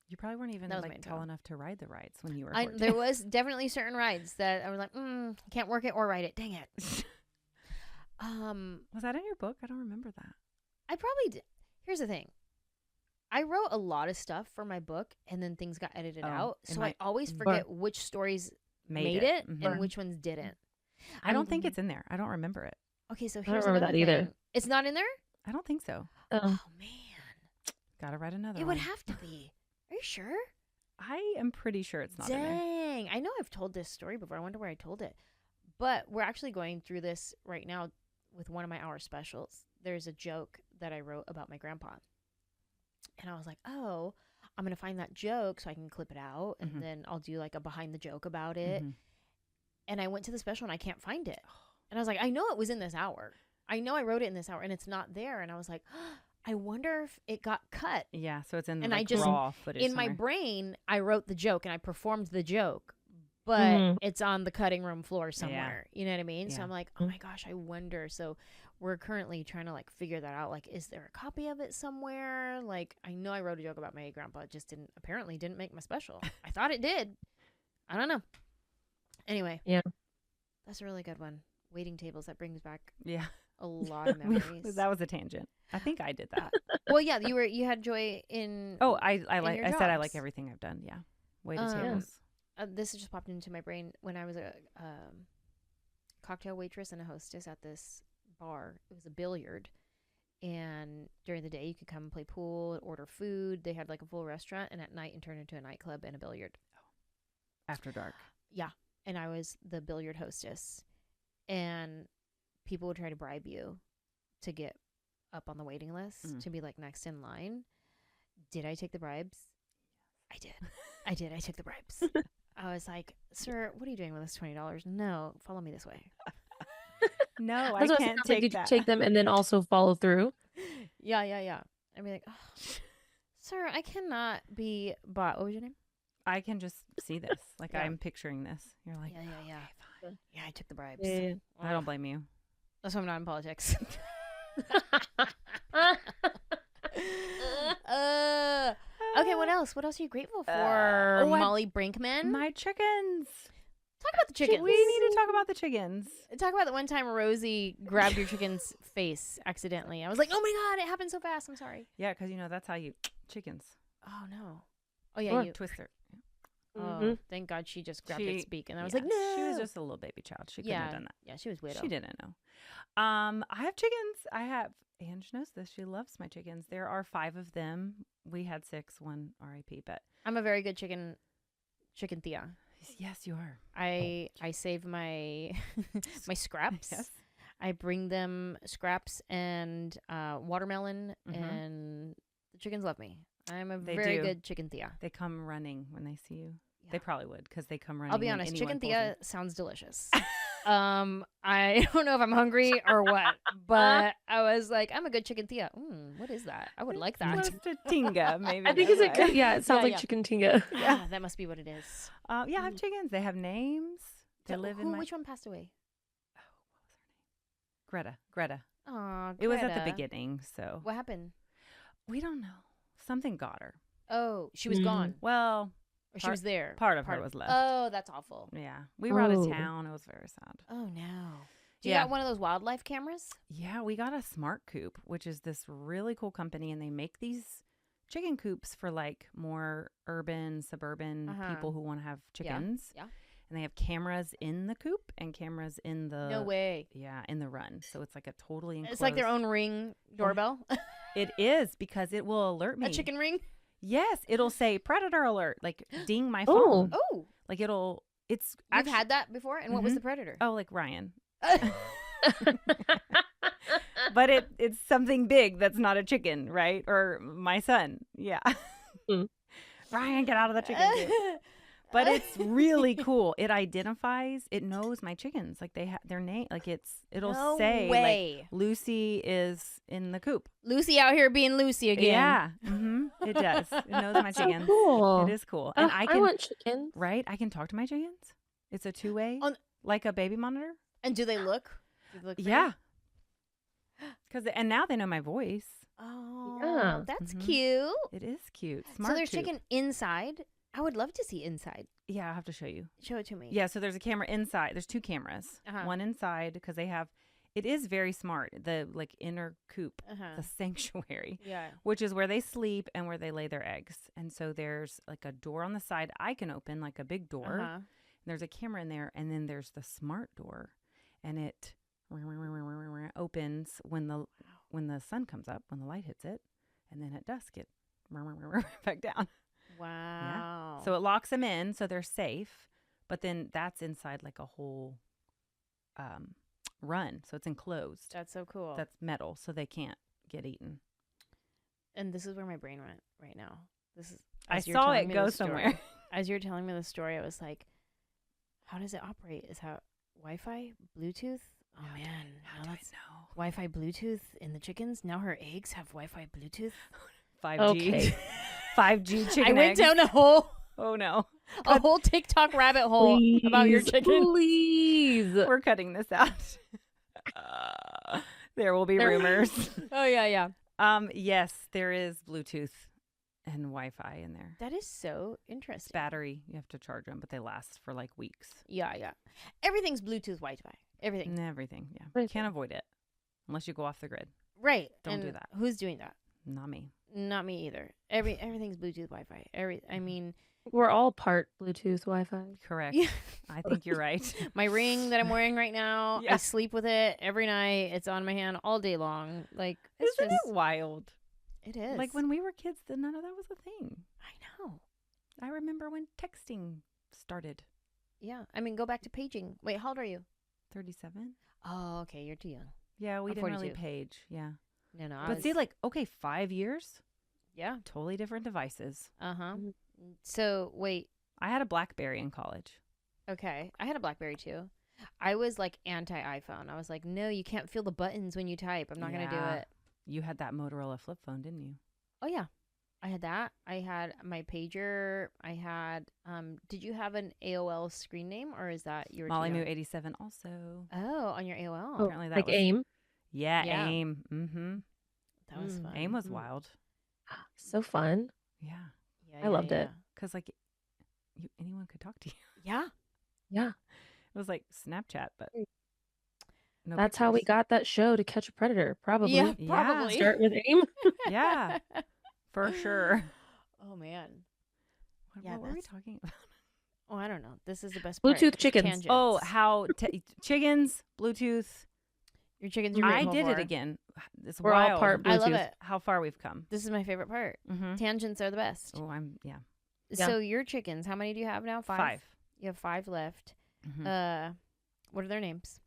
C: You probably weren't even like tall enough to ride the rides when you were 14.
A: There was definitely certain rides that I was like, can't work it or ride it. Dang it.
C: Was that in your book? I don't remember that.
A: I probably did. Here's the thing. I wrote a lot of stuff for my book, and then things got edited out. So I always forget which stories made it and which ones didn't.
C: I don't think it's in there. I don't remember it.
A: Okay, so
B: I don't
A: here's
B: remember that either.
A: It's not in there?
C: I don't think so.
A: Oh, man.
C: Gotta write another one.
A: It would have to be. Are you sure?
C: I am pretty sure it's not in there.
A: Dang. I know I've told this story before. I wonder where I told it. But we're actually going through this right now with one of my hour specials. There's a joke that I wrote about my grandpa. And I was like, oh, I'm going to find that joke so I can clip it out. And then I'll do like a behind the joke about it. And I went to the special and I can't find it. And I was like, I know it was in this hour. I know I wrote it in this hour and it's not there. And I was like, I wonder if it got cut.
C: Yeah, so it's in the
A: and
C: raw footage
A: in my brain, I wrote the joke and I performed the joke. But it's on the cutting room floor somewhere. You know what I mean? So I'm like, oh my gosh, I wonder. So we're currently trying to like figure that out. Like, is there a copy of it somewhere? Like, I know I wrote a joke about my grandpa. It just apparently didn't make my special. I thought it did. I don't know. Anyway.
B: Yeah.
A: That's a really good one. Waiting tables. That brings back a lot of memories.
C: That was a tangent. I think I did that.
A: Well, yeah, you had joy in.
C: Oh, I said I like everything I've done. Yeah. Waiting tables.
A: This just popped into my brain when I was a cocktail waitress and a hostess at this bar. It was a billiard, and during the day you could come and play pool, order food. They had like a full restaurant, and at night it turned into a nightclub and a billiard.
C: After dark.
A: Yeah, and I was the billiard hostess, and people would try to bribe you to get up on the waiting list to be like next in line. Did I take the bribes? I did. I took the bribes. I was like, sir, what are you doing with this $20? No, follow me this way.
C: No, I can't take
B: did
C: that.
B: You take them and then also follow through?
A: Yeah. I'd be like, oh, sir, I cannot be bought. What was your name?
C: I can just see this. Like, I'm picturing this. You're like,
A: yeah.
C: Okay, fine.
A: Yeah, I took the bribes.
B: Yeah.
C: I don't blame you.
A: That's why I'm not in politics. Okay, what else? What else are you grateful for, Molly Brinkmann?
C: My chickens.
A: Talk about the chickens.
C: We need to talk about the chickens.
A: Talk about the one time Rosie grabbed your chicken's face accidentally. I was like, oh my God, it happened so fast. I'm sorry.
C: Yeah, because, that's how you chickens.
A: Oh, no. Oh, yeah. You
C: twist her.
A: Oh, thank God she just grabbed its beak. And I was like, no.
C: She was just a little baby child. She couldn't have done that.
A: Yeah, she was widow.
C: She didn't know. I have chickens. Ange knows this. She loves my chickens. There are 5 of them. We had 6, one RIP, but
A: I'm a very good chicken Thea.
C: Yes, you are.
A: I save my my scraps.
C: Yes.
A: I bring them scraps and watermelon, and the chickens love me. I'm a very good chicken Thea.
C: They come running when they see you. Yeah. They probably would because they come running.
A: I'll be honest, chicken Thea sounds delicious. I don't know if I'm hungry or what, but I was like, I'm a good chicken Thea. What is that? I would like that.
C: Close to tinga, maybe.
B: I think it's a good. Yeah, it sounds like chicken tinga.
A: Yeah, that must be what it is.
C: I have chickens. They have names. They live in my.
A: Which one passed away?
C: Oh, what was her name? Greta.
A: Oh,
C: it was at the beginning. So
A: what happened?
C: We don't know. Something got her.
A: Oh, she was gone.
C: Well.
A: Or she was there.
C: Part of her was left.
A: Oh, that's awful.
C: Yeah. We were out of town. It was very sad.
A: Oh, no. Do you got one of those wildlife cameras?
C: Yeah, we got a Smart Coop, which is this really cool company, and they make these chicken coops for like more urban, suburban people who want to have chickens.
A: Yeah.
C: And they have cameras in the coop and cameras in the...
A: No way.
C: Yeah, in the run. So it's like a totally enclosed...
A: It's like their own Ring doorbell.
C: It is, because it will alert me.
A: A chicken ring?
C: Yes, it'll say predator alert, like ding my phone.
A: Oh,
C: Like it's
A: you've
C: actually,
A: had that before? And what was the predator?
C: oh, like Ryan. But it's something big that's not a chicken, right? Or my son. Yeah. Ryan, get out of the chicken coop. But it's really cool. It identifies, it knows my chickens. Like they have their name, like it'll
A: No
C: say
A: way.
C: like Lucy is in the coop.
A: Lucy out here being Lucy again.
C: Yeah. It does. It knows my
B: So
C: chickens.
B: cool.
C: It is cool. And I
B: want chickens.
C: right? I can talk to my chickens. It's a two-way, like a baby monitor.
A: And do they look? Do they look
C: Yeah. And now they know my voice.
A: Oh,
B: Yeah.
A: that's
C: Mhm.
A: cute.
C: It is cute. Smart
A: So there's
C: tube.
A: chicken inside. I would love to see inside.
C: Yeah, I'll have to show you.
A: Show it to me.
C: Yeah, so there's a camera inside. There's two cameras.
A: Uh-huh.
C: One inside because it is very smart. The like inner coop, the sanctuary,
A: Yeah.
C: which is where they sleep and where they lay their eggs. And so there's like a door on the side I can open, like a big door. And there's a camera in there, and then there's the smart door, and it opens when the sun comes up, when the light hits it, and then at dusk it back down.
A: Wow.
C: Yeah. So it locks them in, so they're safe. But then that's inside like a whole run, so it's enclosed.
A: That's so cool.
C: That's metal, so they can't get eaten.
A: And this is where my brain went right now. This is.
C: I
A: as you're
C: saw
A: telling
C: it
A: me
C: go
A: this story-
C: somewhere.
A: As you're telling me the story, I was like, "How does it operate? Is how Wi-Fi, Bluetooth? Oh man,
C: How
A: now
C: do I
A: that's
C: know?
A: Wi-Fi, Bluetooth in the chickens. Now her eggs have Wi-Fi, Bluetooth.
C: 5G.
B: Okay.
C: 5G chicken
A: I went
C: eggs.
A: down a whole
C: Oh no.
A: TikTok rabbit hole about your chicken.
B: Please.
C: We're cutting this out. There will be rumors.
A: Oh yeah.
C: Yes, there is Bluetooth and Wi-Fi in there.
A: That is so interesting.
C: Battery, you have to charge them, but they last for like weeks.
A: Yeah. Everything's Bluetooth, Wi-Fi. Everything.
C: And everything, yeah.
B: Everything.
C: Can't avoid it unless you go off the grid.
A: Right.
C: Don't
A: And
C: do that.
A: Who's doing that?
C: Not me.
A: Not me either. Everything's Bluetooth, Wi-Fi. I mean,
B: We're all part Bluetooth Wi-Fi.
C: Correct.
A: yeah.
C: I think you're right.
A: My ring that I'm wearing right now,
C: Yeah.
A: I sleep with it every night. It's on my hand all day long. Like, it's
C: Isn't
A: just,
C: it wild?
A: it is.
C: Like when we were kids, none of that was a thing.
A: I know.
C: I remember when texting started.
A: Yeah. I mean, go back to paging. Wait, how old are you?
C: 37?
A: Oh, okay. You're too young.
C: Yeah, we
A: I'm
C: didn't really
A: 42.
C: page. Yeah.
A: No.
C: But see, like, okay, 5 years,
A: yeah.
C: totally different devices.
A: Uh-huh. So, wait.
C: I had a BlackBerry in college.
A: Okay. I had a BlackBerry too. I was like anti-iPhone. I was like, no, you can't feel the buttons when you type. I'm not going to do
C: Yeah.
A: it.
C: You had that Motorola flip phone, didn't you?
A: Oh, yeah. I had that. I had my pager. I had, did you have an AOL screen name or is that your
C: Molly Moo 87 also.
A: Oh, on your AOL.
B: Oh,
C: Apparently that
B: like
C: was
B: AIM.
C: Yeah,
A: Yeah.
C: AIM. Mm-hmm.
A: That was fun.
C: AIM was
B: Mm.
C: wild.
B: So fun.
C: Yeah.
A: Yeah,
B: I loved it.
C: Because, like, anyone could talk to you.
A: Yeah.
B: Yeah.
C: It was like Snapchat, but no
B: That's how we
C: pictures.
B: got that show To Catch a Predator. Probably.
A: Yeah,
C: Yeah.
A: probably.
B: Start with AIM.
C: Yeah, for sure.
A: Oh, man.
C: What,
A: Yeah,
C: what were we
A: that's-
C: talking about?
A: Oh, I don't know. This is the best part.
B: Bluetooth chickens.
A: Tangents.
C: Oh, how chickens, Bluetooth.
A: Your chickens are
C: I
A: grateful
C: did
A: for.
C: it again. It's
B: We're all
C: wild.
B: part
A: I love
B: Bluetooth.
A: it.
C: How far we've come.
A: This is my favorite part.
C: Mm-hmm.
A: Tangents are the best.
C: Oh,
B: Yeah.
A: So your chickens, how many do you have now? 5? You have 5 left.
C: Mhm.
A: What are their names?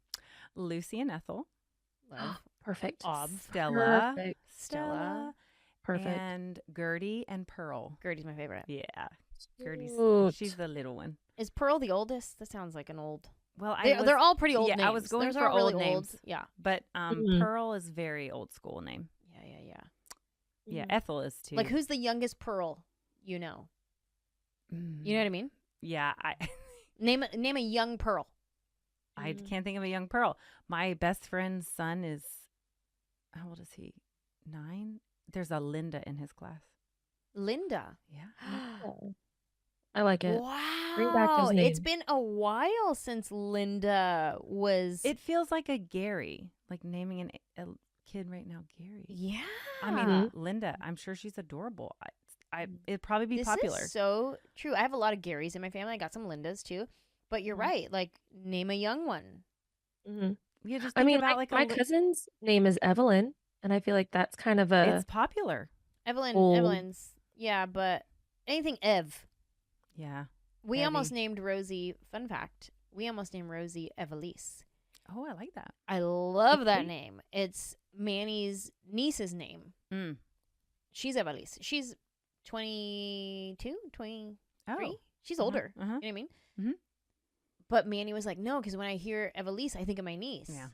C: Lucy and Ethel.
A: Love.
B: Perfect.
A: Ob.
C: Stella.
B: Perfect.
A: Stella.
B: Perfect.
C: And Gertie and Pearl.
A: Gertie's my favorite.
C: Yeah. Gertie's
B: Cute.
C: she's the little one.
A: Is Pearl the oldest? That sounds like an old.
C: Well,
A: They're all pretty old
C: yeah,
A: names.
C: I was going
A: Those
C: for
A: are really
C: old names.
A: Yeah.
C: But
B: Mhm.
C: Pearl is very old school name.
A: Yeah.
C: Yeah,
B: Mhm.
C: Ethel is too.
A: Like who's the youngest Pearl? You know.
C: Mm.
A: You know what I mean?
C: Yeah, I
A: Name a young Pearl.
C: I
B: Mm.
C: can't think of a young Pearl. My best friend's son is, how old is he? 9. There's a Linda in his class.
A: Linda.
C: Yeah.
B: I like it.
A: Wow.
B: Bring back those
A: It's
B: names.
A: been a while since Linda was.
C: It feels like a Gary, like naming a kid right now Gary.
A: Yeah.
C: I mean, Linda, I'm sure she's adorable. It'd probably be
A: this
C: popular.
A: is so true. I have a lot of Garys in my family. I got some Lindas too. But you're
C: Mhm.
A: right. Like, name a young one.
B: Mhm.
C: Yeah, just
B: I
C: think
B: mean,
C: about like
B: my cousin's name is Evelyn, and I feel like that's kind of a
C: it's popular.
A: Evelyn.
B: Old.
A: Evelyn's Yeah, but anything Ev.
C: Yeah.
A: We
C: Evie.
A: almost named Rosie, fun fact, we almost named Rosie Evelise.
C: Oh, I like that.
A: I love that name. It's Manny's niece's name.
C: Mm.
A: She's Evelise. She's 22, 23.
C: Oh.
A: She's older.
C: Uh-huh.
A: You know what I mean?
C: Mhm.
A: But Manny was like, no, because when I hear Evelise, I think of my niece.
C: Yeah.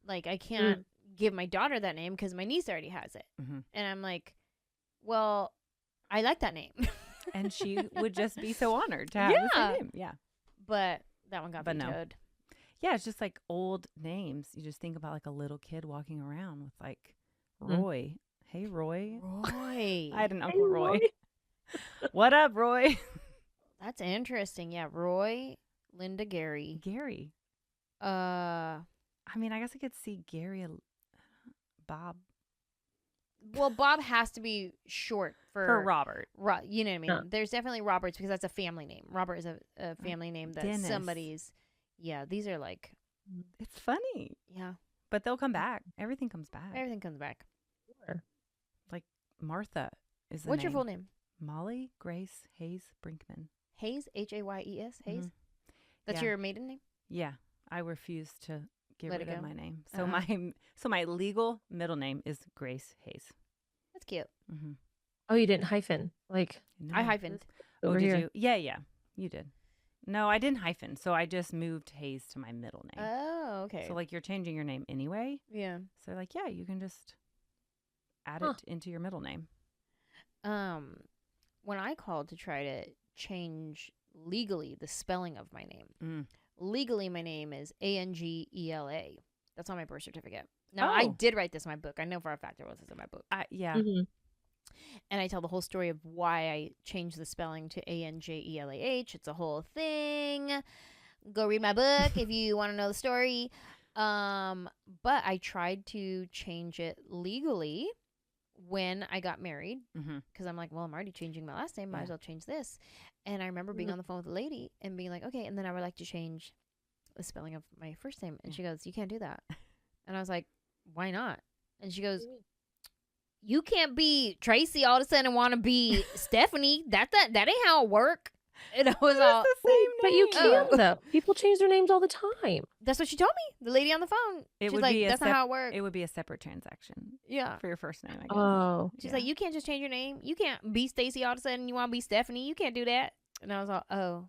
A: Like, I can't give my daughter that name because my niece already has it.
C: Mhm.
A: And I'm like, well, I like that name.
C: And she would just be so honored to have the same name. Yeah.
A: But that one got
C: But no.
A: vetoed.
C: Yeah, it's just like old names. You just think about like a little kid walking around with like
B: Mhm.
C: Roy. Hey, Roy.
A: Roy.
C: I had an Uncle Roy. What up, Roy?
A: That's interesting. Yeah, Roy, Linda, Gary.
C: Gary.
A: Uh,
C: I mean, I guess I could see Gary, Bob.
A: well, Bob has to be short
C: For Robert.
A: You know what I mean?
B: Yeah.
A: There's definitely Roberts because that's a family name. Robert is a family name that
C: Dennis.
A: somebody's. Yeah, these are like,
C: It's funny.
A: yeah,
C: But they'll come back. Everything comes back.
A: everything comes back.
C: Like Martha is the
A: What's your
C: name.
A: full name?
C: Molly Grace Hayes Brinkmann.
A: Hayes, Hayes. Hayes.
C: Mhm.
A: That's
C: Yeah.
A: your maiden name.
C: Yeah, I refuse to get
A: Let
C: rid
A: it
C: of
A: go.
C: my name. So
A: Uh-huh.
C: my legal middle name is Grace Hayes.
A: That's cute.
C: Mm-hmm.
B: Oh, you didn't hyphen. Like
A: I hyphened.
C: Oh,
B: over
C: did
B: here.
C: you? Yeah, you did. No, I didn't hyphen. So I just moved Hayes to my middle name.
A: Oh, okay.
C: So like you're changing your name anyway.
A: yeah.
C: So like yeah, you can just add
B: Huh.
C: it into your middle name.
A: When I called to try to change legally the spelling of my name,
C: Mm.
A: legally my name is Angela. That's on my birth certificate. Now I
C: Oh.
A: did write this in my book. I know for a fact there was this in my book,
C: Yeah.
B: Mhm.
A: and I tell the whole story of why I changed the spelling to Anjelah. It's a whole thing. Go read my book if you want to know the story. But I tried to change it legally when I got married
C: Mm-hmm.
A: because I'm like, well, I'm already changing my last name. Might as
C: Yeah.
A: well change this. And I remember being on the phone with a lady and being like, okay, and then I would like to change the spelling of my first name. And she goes, you can't do that. And I was like, why not? And she goes, you can't be Tracy all of a sudden and want to be Stephanie. That ain't how it work. And I was all,
C: the same
B: But you
C: name.
B: can
A: Oh.
B: though. People change their names all the time.
A: that's what she told me. The lady on the phone.
C: It
A: She's
C: would
A: like,
C: be a
A: that's not how it works.
C: It would be a separate transaction
A: Yeah.
C: for your first name, I guess.
B: Oh.
A: She's
C: Yeah.
A: like, you can't just change your name. You can't be Stacy all of a sudden and you want to be Stephanie. You can't do that. And I was all, oh,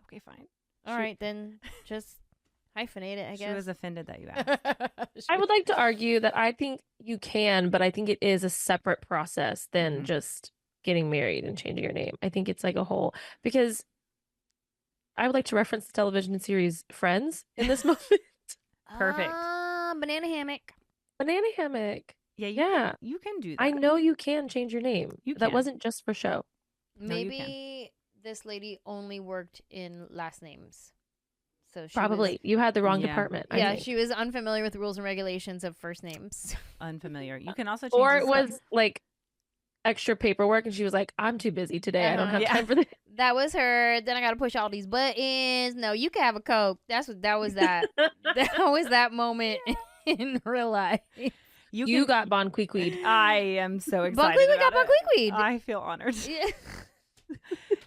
C: Okay, fine.
A: all right, then just hyphenate it, I
C: She
A: guess.
C: was offended that you asked.
B: I would like to argue that I think you can, but I think it is a separate process than
C: Mhm.
B: just getting married and changing your name. I think it's like a whole, because I would like to reference the television series Friends in this moment.
C: Perfect.
A: Banana hammock.
B: Banana hammock.
C: Yeah,
B: Yeah.
C: you can do that.
B: I know you can change your name.
C: You
B: That
C: can.
B: wasn't just for show.
C: No, you can.
A: Maybe this lady only worked in last names. So she
B: Probably. You had the wrong
C: Yeah.
B: department.
A: Was,
B: I
A: yeah,
B: think.
A: she was unfamiliar with the rules and regulations of first names.
C: Unfamiliar. You can also change
B: Or
C: the
B: it
C: spell-
B: was like extra paperwork and she was like, I'm too busy today. I don't
A: Uh-huh.
B: have
C: Yeah.
B: time for this.
A: That was her. Then I got to push all these buttons. No, you can have a Coke. That was that. That was that moment in real life.
B: You got Bon Qui Qui.
C: I am so excited.
A: Bon Qui Qui got
C: about
A: Bon
C: it.
A: Qui Qui.
C: I feel honored.
A: Yeah.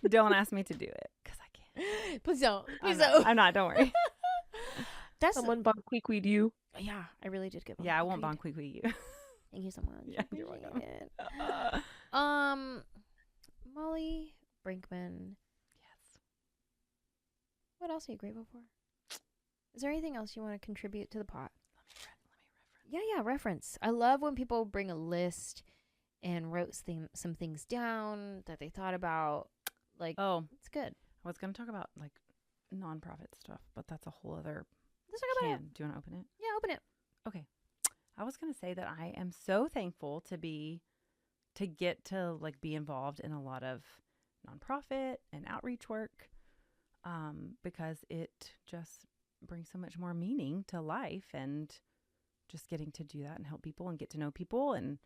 C: Don't ask me to do it because I can't.
A: Please don't. Please
C: I'm
A: don't.
C: not. I'm not. Don't worry.
A: That's
B: Someone Bon Qui Qui'd you.
A: yeah. I really did get.
C: Yeah, I won't
A: Qui
C: Bon Qui Qui you.
A: Thank you so much.
C: Yeah,
A: I
C: you're
A: appreciate
C: welcome.
A: it. Molly Brinkmann.
C: Yes.
A: What else are you grateful for? Is there anything else you want to contribute to the pot?
C: Let me
A: Yeah, reference. I love when people bring a list and wrote some things down that they thought about. Like,
C: Oh,
A: it's good.
C: I was going to talk about like nonprofit stuff, but that's a whole other
A: Let's talk about it.
C: can. Do you want to open it?
A: Yeah, open it.
C: Okay. I was going to say that I am so thankful to get to like be involved in a lot of nonprofit and outreach work because it just brings so much more meaning to life, and just getting to do that and help people and get to know people and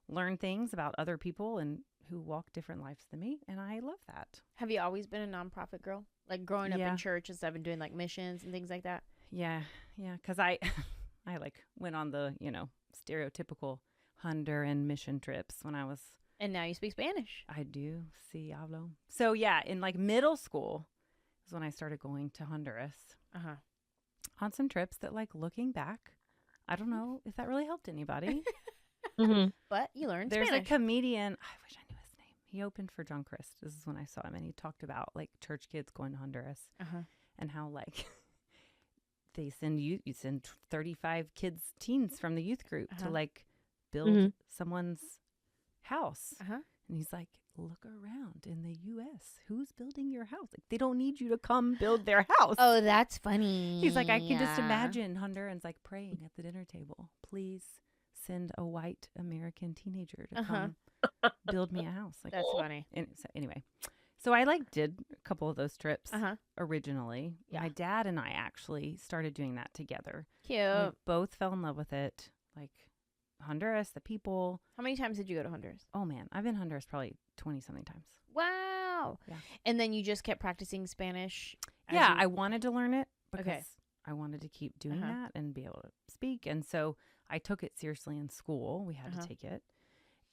C: learn things about other people and who walk different lives than me. And I love that.
A: Have you always been a nonprofit girl? Like growing up
C: Yeah.
A: in church and stuff and doing like missions and things like that?
C: Yeah. Because I like went on the, stereotypical Honduran mission trips when I was
A: And now you speak Spanish.
C: I do. Sí hablo. So yeah, in like middle school is when I started going to Honduras on some trips that, like, looking back, I don't know if that really helped anybody.
A: But you learned
C: There's
A: Spanish.
C: a comedian, I wish I knew his name. He opened for John Christ. This is when I saw him, and he talked about like church kids going to Honduras and how like they send 35 kids, teens from the youth group to like build someone's house. And he's like, look around in the U.S. Who's building your house? Like, they don't need you to come build their house.
A: Oh, that's funny.
C: He's like, I can just imagine Hondurans like praying at the dinner table. Please send a white American teenager to come build me a house. Like,
A: that's funny.
C: And so anyway, so I like did a couple of those trips originally.
A: Yeah.
C: My dad and I actually started doing that together.
A: Cute.
C: We both fell in love with it. Like Honduras, the people.
A: How many times did you go to Honduras?
C: Oh man, I've been to Honduras probably 20-something times.
A: Wow.
C: Yeah.
A: And then you just kept practicing Spanish?
C: Yeah, I wanted to learn it because
A: Okay.
C: I wanted to keep doing that and be able to speak. And so I took it seriously in school. We had to take it.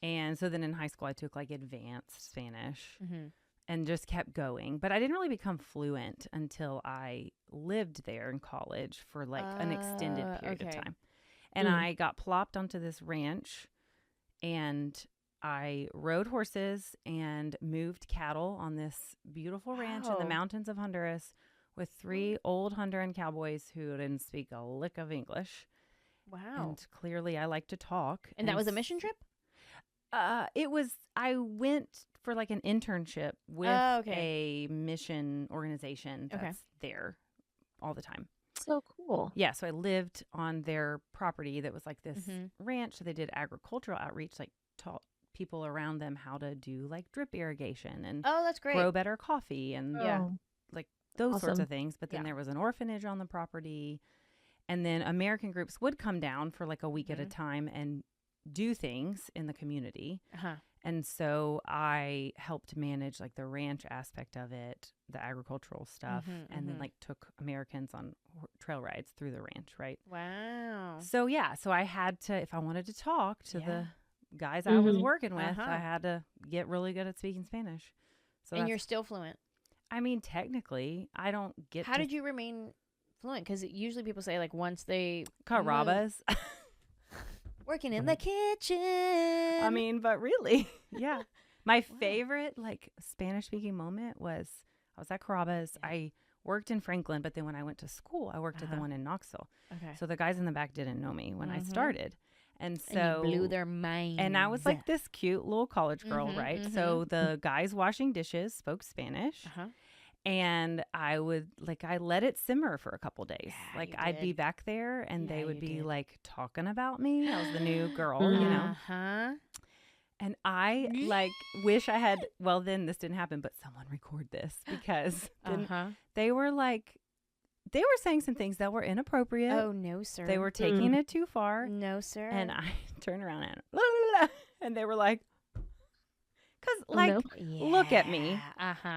C: And so then in high school, I took like advanced Spanish and just kept going. But I didn't really become fluent until I lived there in college for like an extended period of time. And I got plopped onto this ranch and I rode horses and moved cattle on this beautiful ranch in the mountains of Honduras with 3 old Honduran cowboys who didn't speak a lick of English.
A: Wow.
C: And clearly I like to talk.
A: And that was a mission trip?
C: I went for like an internship with a mission organization that's there all the time.
B: So cool.
C: Yeah, so I lived on their property that was like this ranch. So they did agricultural outreach, like taught people around them how to do like drip irrigation and
A: that's great.
C: grow better coffee and like those sorts of things. But then
A: Yeah.
C: there was an orphanage on the property. And then American groups would come down for like a week at a time and do things in the community. And so I helped manage like the ranch aspect of it, the agricultural stuff, and then like took Americans on trail rides through the ranch, right?
A: Wow.
C: So yeah, so I had to, if I wanted to talk to the guys I was working with, I had to get really good at speaking Spanish. So
A: and you're still fluent?
C: I mean, technically, I don't get
A: How did you remain fluent? Because usually people say like once they
C: carabas.
A: Working in the kitchen.
C: I mean, but really, yeah. My favorite like Spanish speaking moment was I was at Carrabba's. I worked in Franklin, but then when I went to school, I worked at the one in Knoxville. Okay. So the guys in the back didn't know me when I started. And so
A: you blew their mind.
C: And I was like this cute little college girl, right? So the guys washing dishes spoke Spanish. And I would like, I let it simmer for a couple days. Yeah, like I'd be back there and they would be like talking about me. I was the new girl, you know? And I like wish I had, well, then this didn't happen, but someone record this because they were like, they were saying some things that were inappropriate.
A: Oh, no, sir.
C: They were taking it too far.
A: No, sir.
C: And I turned around and they were like, because, like, look at me.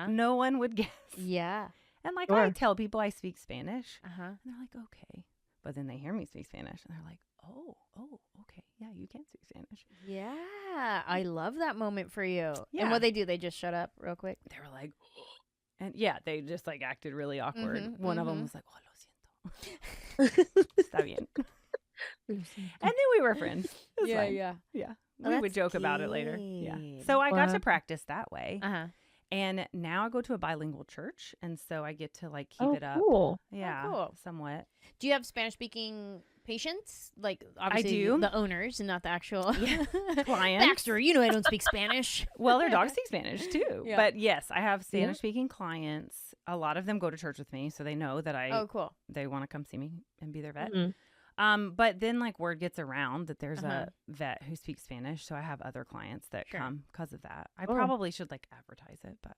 C: No one would guess.
A: Yeah.
C: And, like, I tell people I speak Spanish. And they're like, okay. But then they hear me speak Spanish. And they're like, oh, okay. Yeah, you can speak Spanish.
A: Yeah. I love that moment for you.
C: Yeah.
A: And what they do, they just shut up real quick.
C: They were like, oh. And, yeah, they just, like, acted really awkward. One of them was like, oh, lo siento. Está bien. And then we were friends. Yeah. We would joke about it later. Yeah. So I got to practice that way. And now I go to a bilingual church. And so I get to like keep it up.
B: Cool.
C: Yeah. Somewhat.
A: Do you have Spanish speaking patients? Like obviously
C: I do.
A: The owners and not the actual
C: clients.
A: Baxter, you know I don't speak Spanish.
C: Well, their dogs speak Spanish too. Yeah. But yes, I have Spanish speaking clients. A lot of them go to church with me. So they know that they want to come see me and be their vet. But then like word gets around that there's a vet who speaks Spanish. So I have other clients that come because of that. I probably should like advertise it, but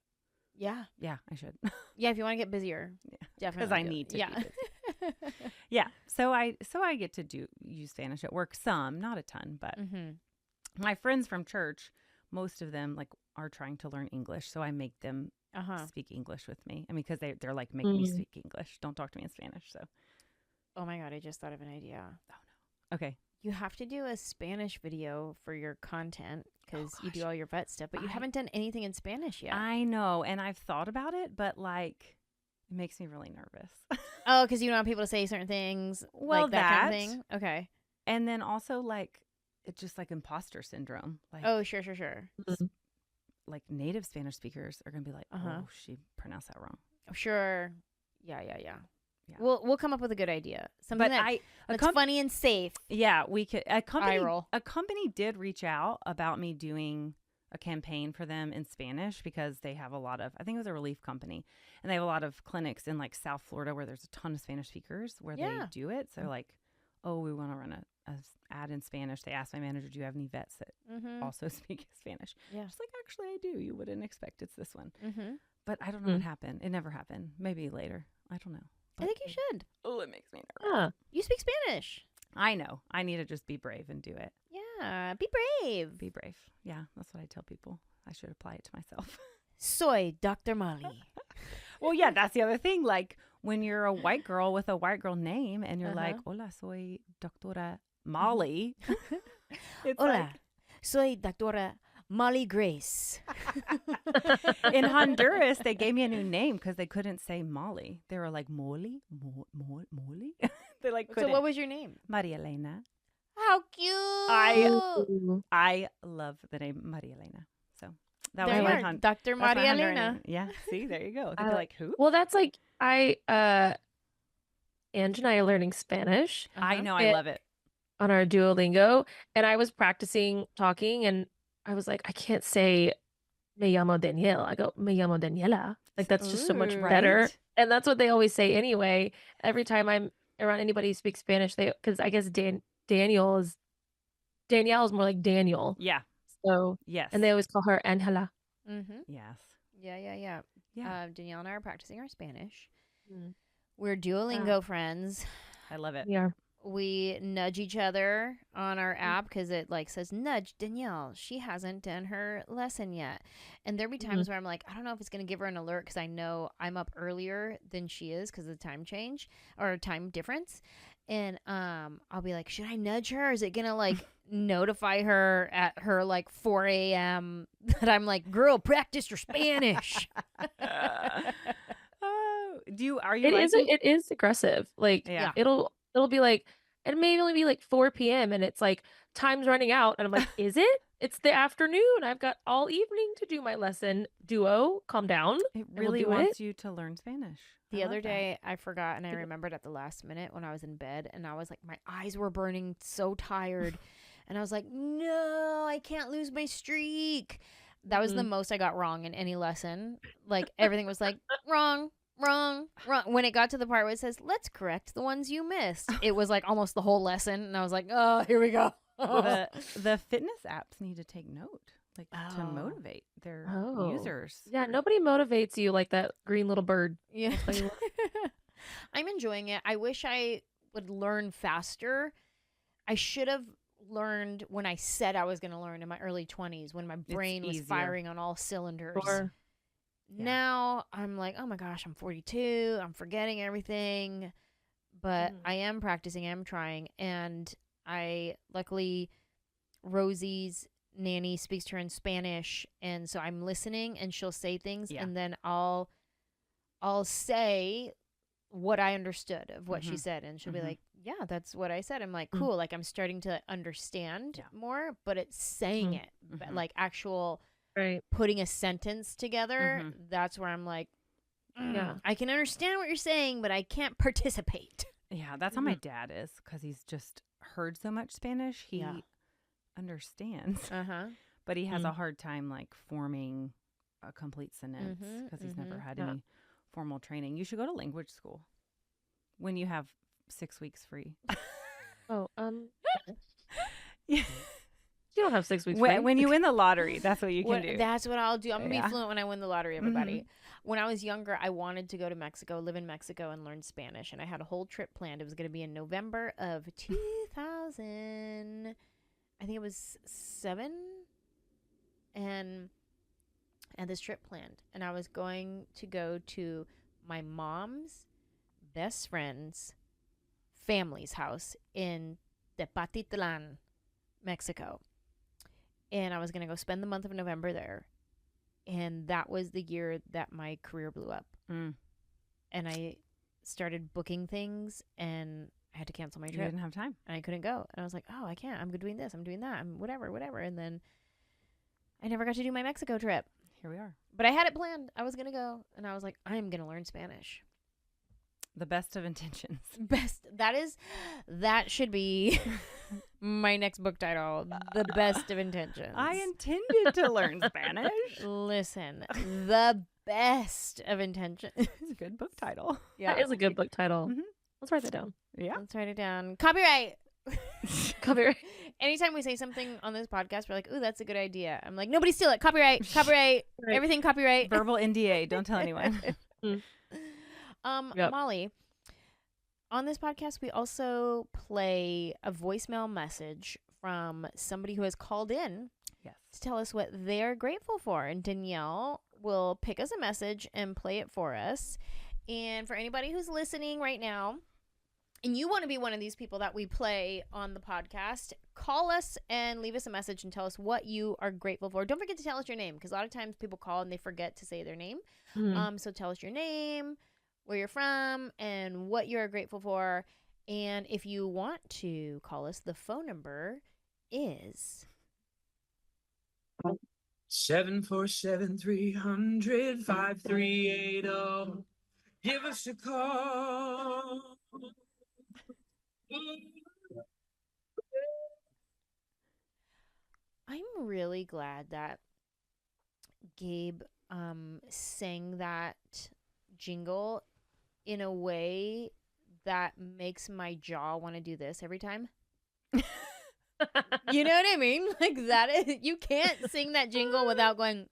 C: yeah, I should.
A: Yeah. If you want to get busier, definitely.
C: Because I need to be busy. Yeah. So I get to use Spanish at work some, not a ton, but my friends from church, most of them like are trying to learn English. So I make them speak English with me. I mean, because they're like, make me speak English. Don't talk to me in Spanish. So.
A: Oh my God, I just thought of an idea.
C: Oh no. Okay.
A: You have to do a Spanish video for your content because you do
C: gosh.
A: all your vet stuff, but you haven't done anything in Spanish yet.
C: I know, and I've thought about it, but like, it makes me really nervous.
A: Oh, because you don't want people to say certain things,
C: Well,
A: like that kind of thing. Okay.
C: And then also like, it's just like imposter syndrome. Like,
A: Oh, sure.
C: like native Spanish speakers are gonna be like,
A: Uh-huh.
C: oh, she pronounced that wrong.
A: Sure. Yeah.
C: Yeah.
A: We'll come up with a good idea. Something that's funny and safe.
C: Yeah, we could.
A: Eye roll.
C: A company did reach out about me doing a campaign for them in Spanish because they have a lot of, I think it was a relief company, and they have a lot of clinics in like South Florida where there's a ton of Spanish speakers where they do it. So they're like, oh, we want to run a ad in Spanish. They asked my manager, do you have any vets that also speak Spanish?
A: Yeah.
C: She's like, actually, I do. You wouldn't expect it's this one.
A: Mm-hmm.
C: But I don't know what happened. It never happened. Maybe later. I don't know.
A: I think you should.
C: Oh, it makes me nervous.
A: You speak Spanish.
C: I know. I need to just be brave and do it.
A: Yeah, be brave.
C: Be brave. Yeah, that's what I tell people. I should apply it to myself.
A: Soy Dr. Molly.
C: Well, yeah, that's the other thing. Like when you're a white girl with a white girl name and you're like, hola, soy Doctora Molly. It's
A: Hola,
C: like,
A: soy Doctora Molly Grace.
C: in Honduras, they gave me a new name because they couldn't say Molly. They were like, Molly? Molly? They like couldn't.
A: So what was your name?
C: Maria Elena.
A: How cute.
C: I love the name Maria Elena. So that
A: There
C: was
A: you
C: my
A: are, Dr. Maria Elena.
C: name. Yeah, see, there you go. They'd be like, who?
B: Well, that's like Ange and I are learning Spanish.
C: I know, I love it.
B: On our Duolingo, and I was practicing talking, and I was like, I can't say me llamo Danielle. I go me llamo Daniela. Like that's just so much better.
C: Right?
B: And that's what they always say anyway. Every time I'm around anybody who speaks Spanish, because I guess Danielle is more like Daniel.
C: Yeah.
B: So
C: yes,
B: and they always call her Anjelah.
A: Mm-hmm.
C: Yes.
A: Yeah.
C: Yeah.
A: Danielle and I are practicing our Spanish.
B: Mm.
A: We're Duolingo friends.
C: I love it.
B: We are.
A: We nudge each other on our app because it like says nudge Danielle. She hasn't done her lesson yet, and there'll be times where I'm like, I don't know if it's gonna give her an alert because I know I'm up earlier than she is because of the time change or time difference, and I'll be like, should I nudge her? Or is it gonna like notify her at her like 4 a.m. that I'm like, girl, practice your Spanish?
C: Are you?
B: It is aggressive. Like
C: Yeah.
B: it'll be like, it may only be like 4 p.m. and it's like time's running out, and I'm like, is it? It's the afternoon. I've got all evening to do my lesson. Duo, calm down.
C: It really wants you to learn Spanish.
A: The other day, I forgot, and I remembered at the last minute when I was in bed, and I was like, my eyes were burning, so tired. And I was like, no, I can't lose my streak. That was the most I got wrong in any lesson. Like, everything was like, wrong. When it got to the part where it says, let's correct the ones you missed, it was like almost the whole lesson. And I was like, oh, here we go.
C: The fitness apps need to take note, like to motivate their users.
B: Yeah, nobody motivates you like that green little bird.
A: Yeah. I'm enjoying it. I wish I would learn faster. I should have learned when I said I was going to learn in my early 20s when my brain was firing on all cylinders.
B: Sure.
A: Now I'm like, oh my gosh, I'm 42. I'm forgetting everything. But I am practicing. I'm trying. And luckily, Rosie's nanny speaks to her in Spanish. And so I'm listening and she'll say things. And then I'll say what I understood of what she said. And she'll be like, yeah, that's what I said. I'm like, cool. Like I'm starting to understand more, but it's saying it, but like actual...
B: Right.
A: Putting a sentence together, that's where I'm like, I can understand what you're saying, but I can't participate.
C: Yeah, that's how my dad is because he's just heard so much Spanish. He understands, but he has a hard time like forming a complete sentence because he's never had any formal training. You should go to language school when you have 6 weeks free.
B: Yeah. You don't have 6 weeks free.
C: When you win the lottery, that's what you can do.
A: That's what I'll do. I'm going to be fluent when I win the lottery, everybody. When I was younger, I wanted to go to Mexico, live in Mexico, and learn Spanish. And I had a whole trip planned. It was going to be in November of 2000. I think it was 7. And I had this trip planned. And I was going to go to my mom's best friend's family's house in Tepatitlan, Mexico. And I was going to go spend the month of November there. And that was the year that my career blew up.
C: Mm.
A: And I started booking things, and I had to cancel my
C: You
A: trip.
C: didn't have time.
A: And I couldn't go. And I was like, oh, I can't. I'm doing this. I'm doing that. I'm whatever. And then I never got to do my Mexico trip.
C: Here we are.
A: But I had it planned. I was going to go. And I was like, I'm going to learn Spanish.
C: The best of intentions.
A: That should be my next book title. The best of intentions.
C: I intended to learn Spanish.
A: Listen, the best of intentions.
C: It's a good book title.
A: Yeah,
B: That is a good book title.
C: Mhm.
B: Let's write that down.
C: Yeah.
A: Let's write it down. Copyright.
B: Copyright.
A: Anytime we say something on this podcast, we're like, ooh, that's a good idea. I'm like, nobody steal it. Copyright. Copyright.
B: Right.
A: Everything copyright.
C: Verbal NDA. Don't tell anyone.
B: Yep.
A: Molly, on this podcast, we also play a voicemail message from somebody who has called in
C: Yes.
A: to tell us what they're grateful for. And Danielle will pick us a message and play it for us. And for anybody who's listening right now, and you want to be one of these people that we play on the podcast, call us and leave us a message and tell us what you are grateful for. Don't forget to tell us your name, because a lot of times people call and they forget to say their name. So tell us your name, where you're from, and what you're grateful for. And if you want to call us, the phone number is
D: 747-300-5380. Give us a call.
A: I'm really glad that Gabe sang that jingle in a way that makes my jaw want to do this every time. You know what I mean? Like that is, you can't sing that jingle without going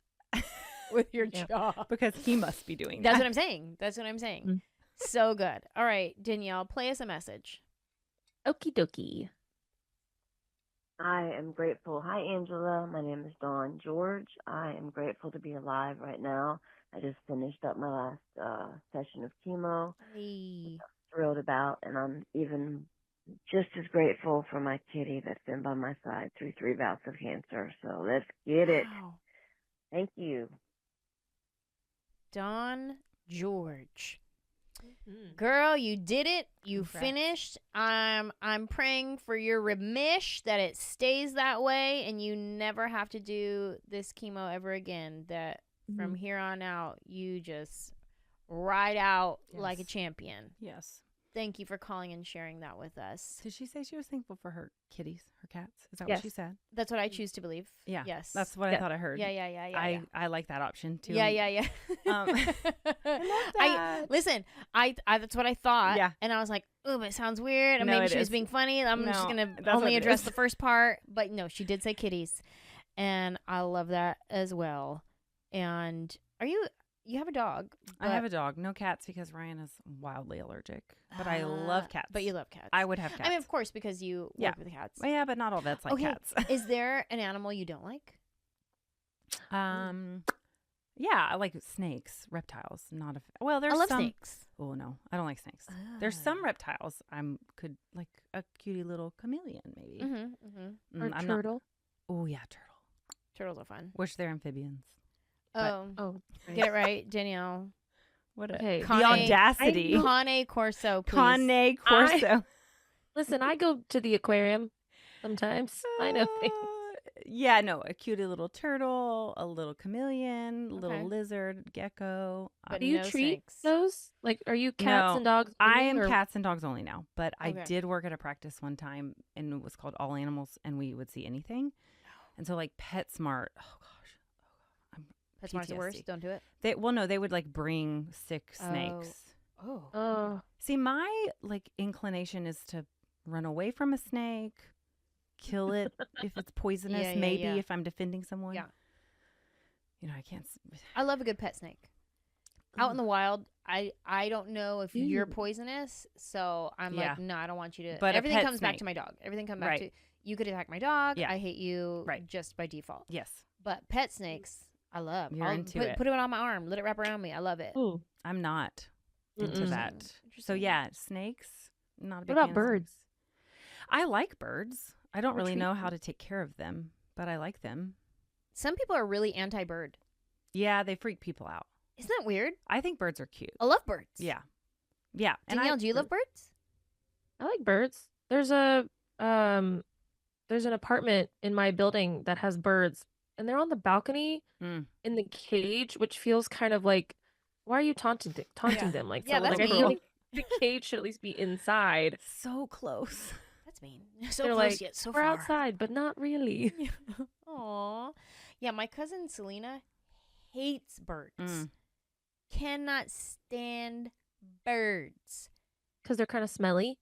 A: with your jaw.
C: Because he must be doing
A: That's
C: that.
A: what I'm saying. That's what I'm saying.
B: Mm.
A: So good. All right, Danielle, play us a message.
B: Okie dokie.
E: I am grateful. Hi, Angela. My name is Dawn George. I am grateful to be alive right now. I just finished up my last session of chemo.
A: Hey.
E: Thrilled about, and I'm even just as grateful for my kitty that's been by my side through 3 bouts of cancer. So let's get it.
A: Wow.
E: Thank you.
A: Dawn George. Girl, you did it. You
C: Congrats.
A: finished. I'm praying for your remission, that it stays that way and you never have to do this chemo ever again. That from here on out, you just ride out like a
C: Yes.
A: champion.
C: Yes.
A: Thank you for calling and sharing that with us.
C: Did she say she was thankful for her kitties, her cats? Is that
B: Yes.
C: what she said?
A: That's what I choose to believe.
C: Yeah.
A: Yes.
C: That's what I
B: Yeah.
C: thought I heard.
A: Yeah.
C: I like that option too.
A: Yeah.
C: Um,
A: Listen. I that's what I thought.
C: Yeah.
A: And I was like, "Ooh, it sounds weird." And
C: No,
A: maybe
C: it
A: she was
C: is.
A: being funny. I'm just
C: No,
A: gonna
C: that's what
A: only
C: it
A: address
C: is.
A: the first part. But no, she did say kitties, and I love that as well. And you have a dog?
C: I have a dog, no cats because Ryan is wildly allergic. But I
A: Ah,
C: love cats.
A: But you love cats.
C: I would have cats.
A: I mean, of course, because you
C: Yeah.
A: work with cats.
C: Well, yeah, but not all vets like
A: Okay.
C: cats.
A: Is there an animal you don't like?
C: Yeah, I like snakes, reptiles. Not a well. There's
A: I love
C: some.
A: snakes.
C: Oh no, I don't like snakes. There's
A: Ah.
C: some reptiles could like a cutie little chameleon maybe.
A: Mm-hmm.
B: Or
C: I'm
B: turtle.
C: Oh yeah, turtle.
A: Turtles are fun.
C: Wish they're amphibians. But-
A: Oh,
B: Oh,
A: get it right, Danielle.
C: What a
B: Okay.
C: the
A: Cane-
C: audacity.
A: Cane Corso, please.
C: Cane Corso.
B: listen, I go to the aquarium sometimes. I know things.
C: Yeah, no, a cutie little turtle, a little chameleon,
A: Okay.
C: little lizard, gecko.
A: But
B: Do you
A: no
B: treat
A: snakes.
B: those? Like, are you cats
C: No,
B: and dogs?
C: I
B: only,
C: am
B: or-
C: cats and dogs only now, but I
A: Okay.
C: did work at a practice one time and it was called All Animals and we would see anything. And so like PetSmart, oh gosh.
A: That's the worst.
C: PTSD.
A: Don't do it.
C: They would like bring sick
A: Oh.
C: snakes.
A: Oh.
B: Oh,
C: See, my like inclination is to run away from a snake, kill it if it's poisonous,
A: Yeah,
C: maybe
A: yeah.
C: if I'm defending someone.
A: Yeah.
C: You know, I can't.
A: I love a good pet snake. Out in the wild, I don't know if you're
B: Ew.
A: poisonous, so I'm
C: Yeah.
A: like, no, I don't want you to.
C: But a
A: everything
C: pet
A: comes back
C: snake.
A: to my dog. Everything comes back
C: Right.
A: to you. Could attack my dog.
C: Yeah.
A: I hate you.
C: Right.
A: Just by default.
C: Yes,
A: But pet snakes, I love.
C: You're
A: I'll
C: into
A: put,
C: it.
A: Put it on my arm. Let it wrap around me. I love it.
B: ooh.
C: I'm not into
B: Mm-mm.
C: that. So
A: Interesting.
C: yeah, snakes. Not a big
B: about
C: fan of
B: birds?
C: snakes. I like birds. I don't really
B: treat
C: know
B: them.
C: how to take care of them, but I like them.
A: Some people are really anti-bird.
C: Yeah, they freak people out.
A: Isn't that weird?
C: I think birds are cute.
A: I love birds.
C: Yeah. Yeah.
A: Danielle, do you love birds?
B: I like birds. There's an apartment in my building that has birds, and they're on the balcony
C: Mm.
B: in the cage, which feels kind of like, why are you taunting them like
A: Yeah,
B: so?
A: that's
B: Like I
A: mean.
B: feel like the cage should at least be inside.
C: So close.
A: That's mean. So
B: They're
A: close
B: like,
A: yet so
B: we're
A: far.
B: outside, but not really.
A: Aw. Yeah, my cousin Selena hates birds.
C: Mm.
A: Cannot stand birds.
B: Because they're kind of smelly.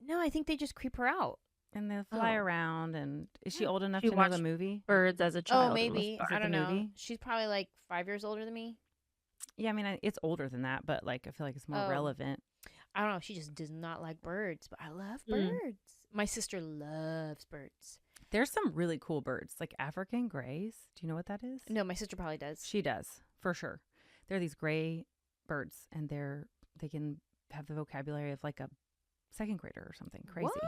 A: No, I think they just creep her out.
C: And they'll fly
B: Oh.
C: around. And is she
A: Yeah.
C: old enough
B: She
C: to know the
B: watched
C: movie?
B: Birds as a child.
A: Oh,
B: for the most
A: maybe.
B: part.
A: I
C: it
A: don't
C: the
A: know.
C: movie?
A: She's probably like 5 years older than me.
C: Yeah, I mean, it's older than that, but like I feel like it's more
A: Oh.
C: relevant.
A: I don't know. She just does not like birds, but I love
B: Mm.
A: birds. My sister loves birds.
C: There's some really cool birds, like African grays. Do you know what that is?
A: No, my sister probably does.
C: She does, for sure. They're these gray birds, and they can have the vocabulary of like a second grader or something crazy.
A: What?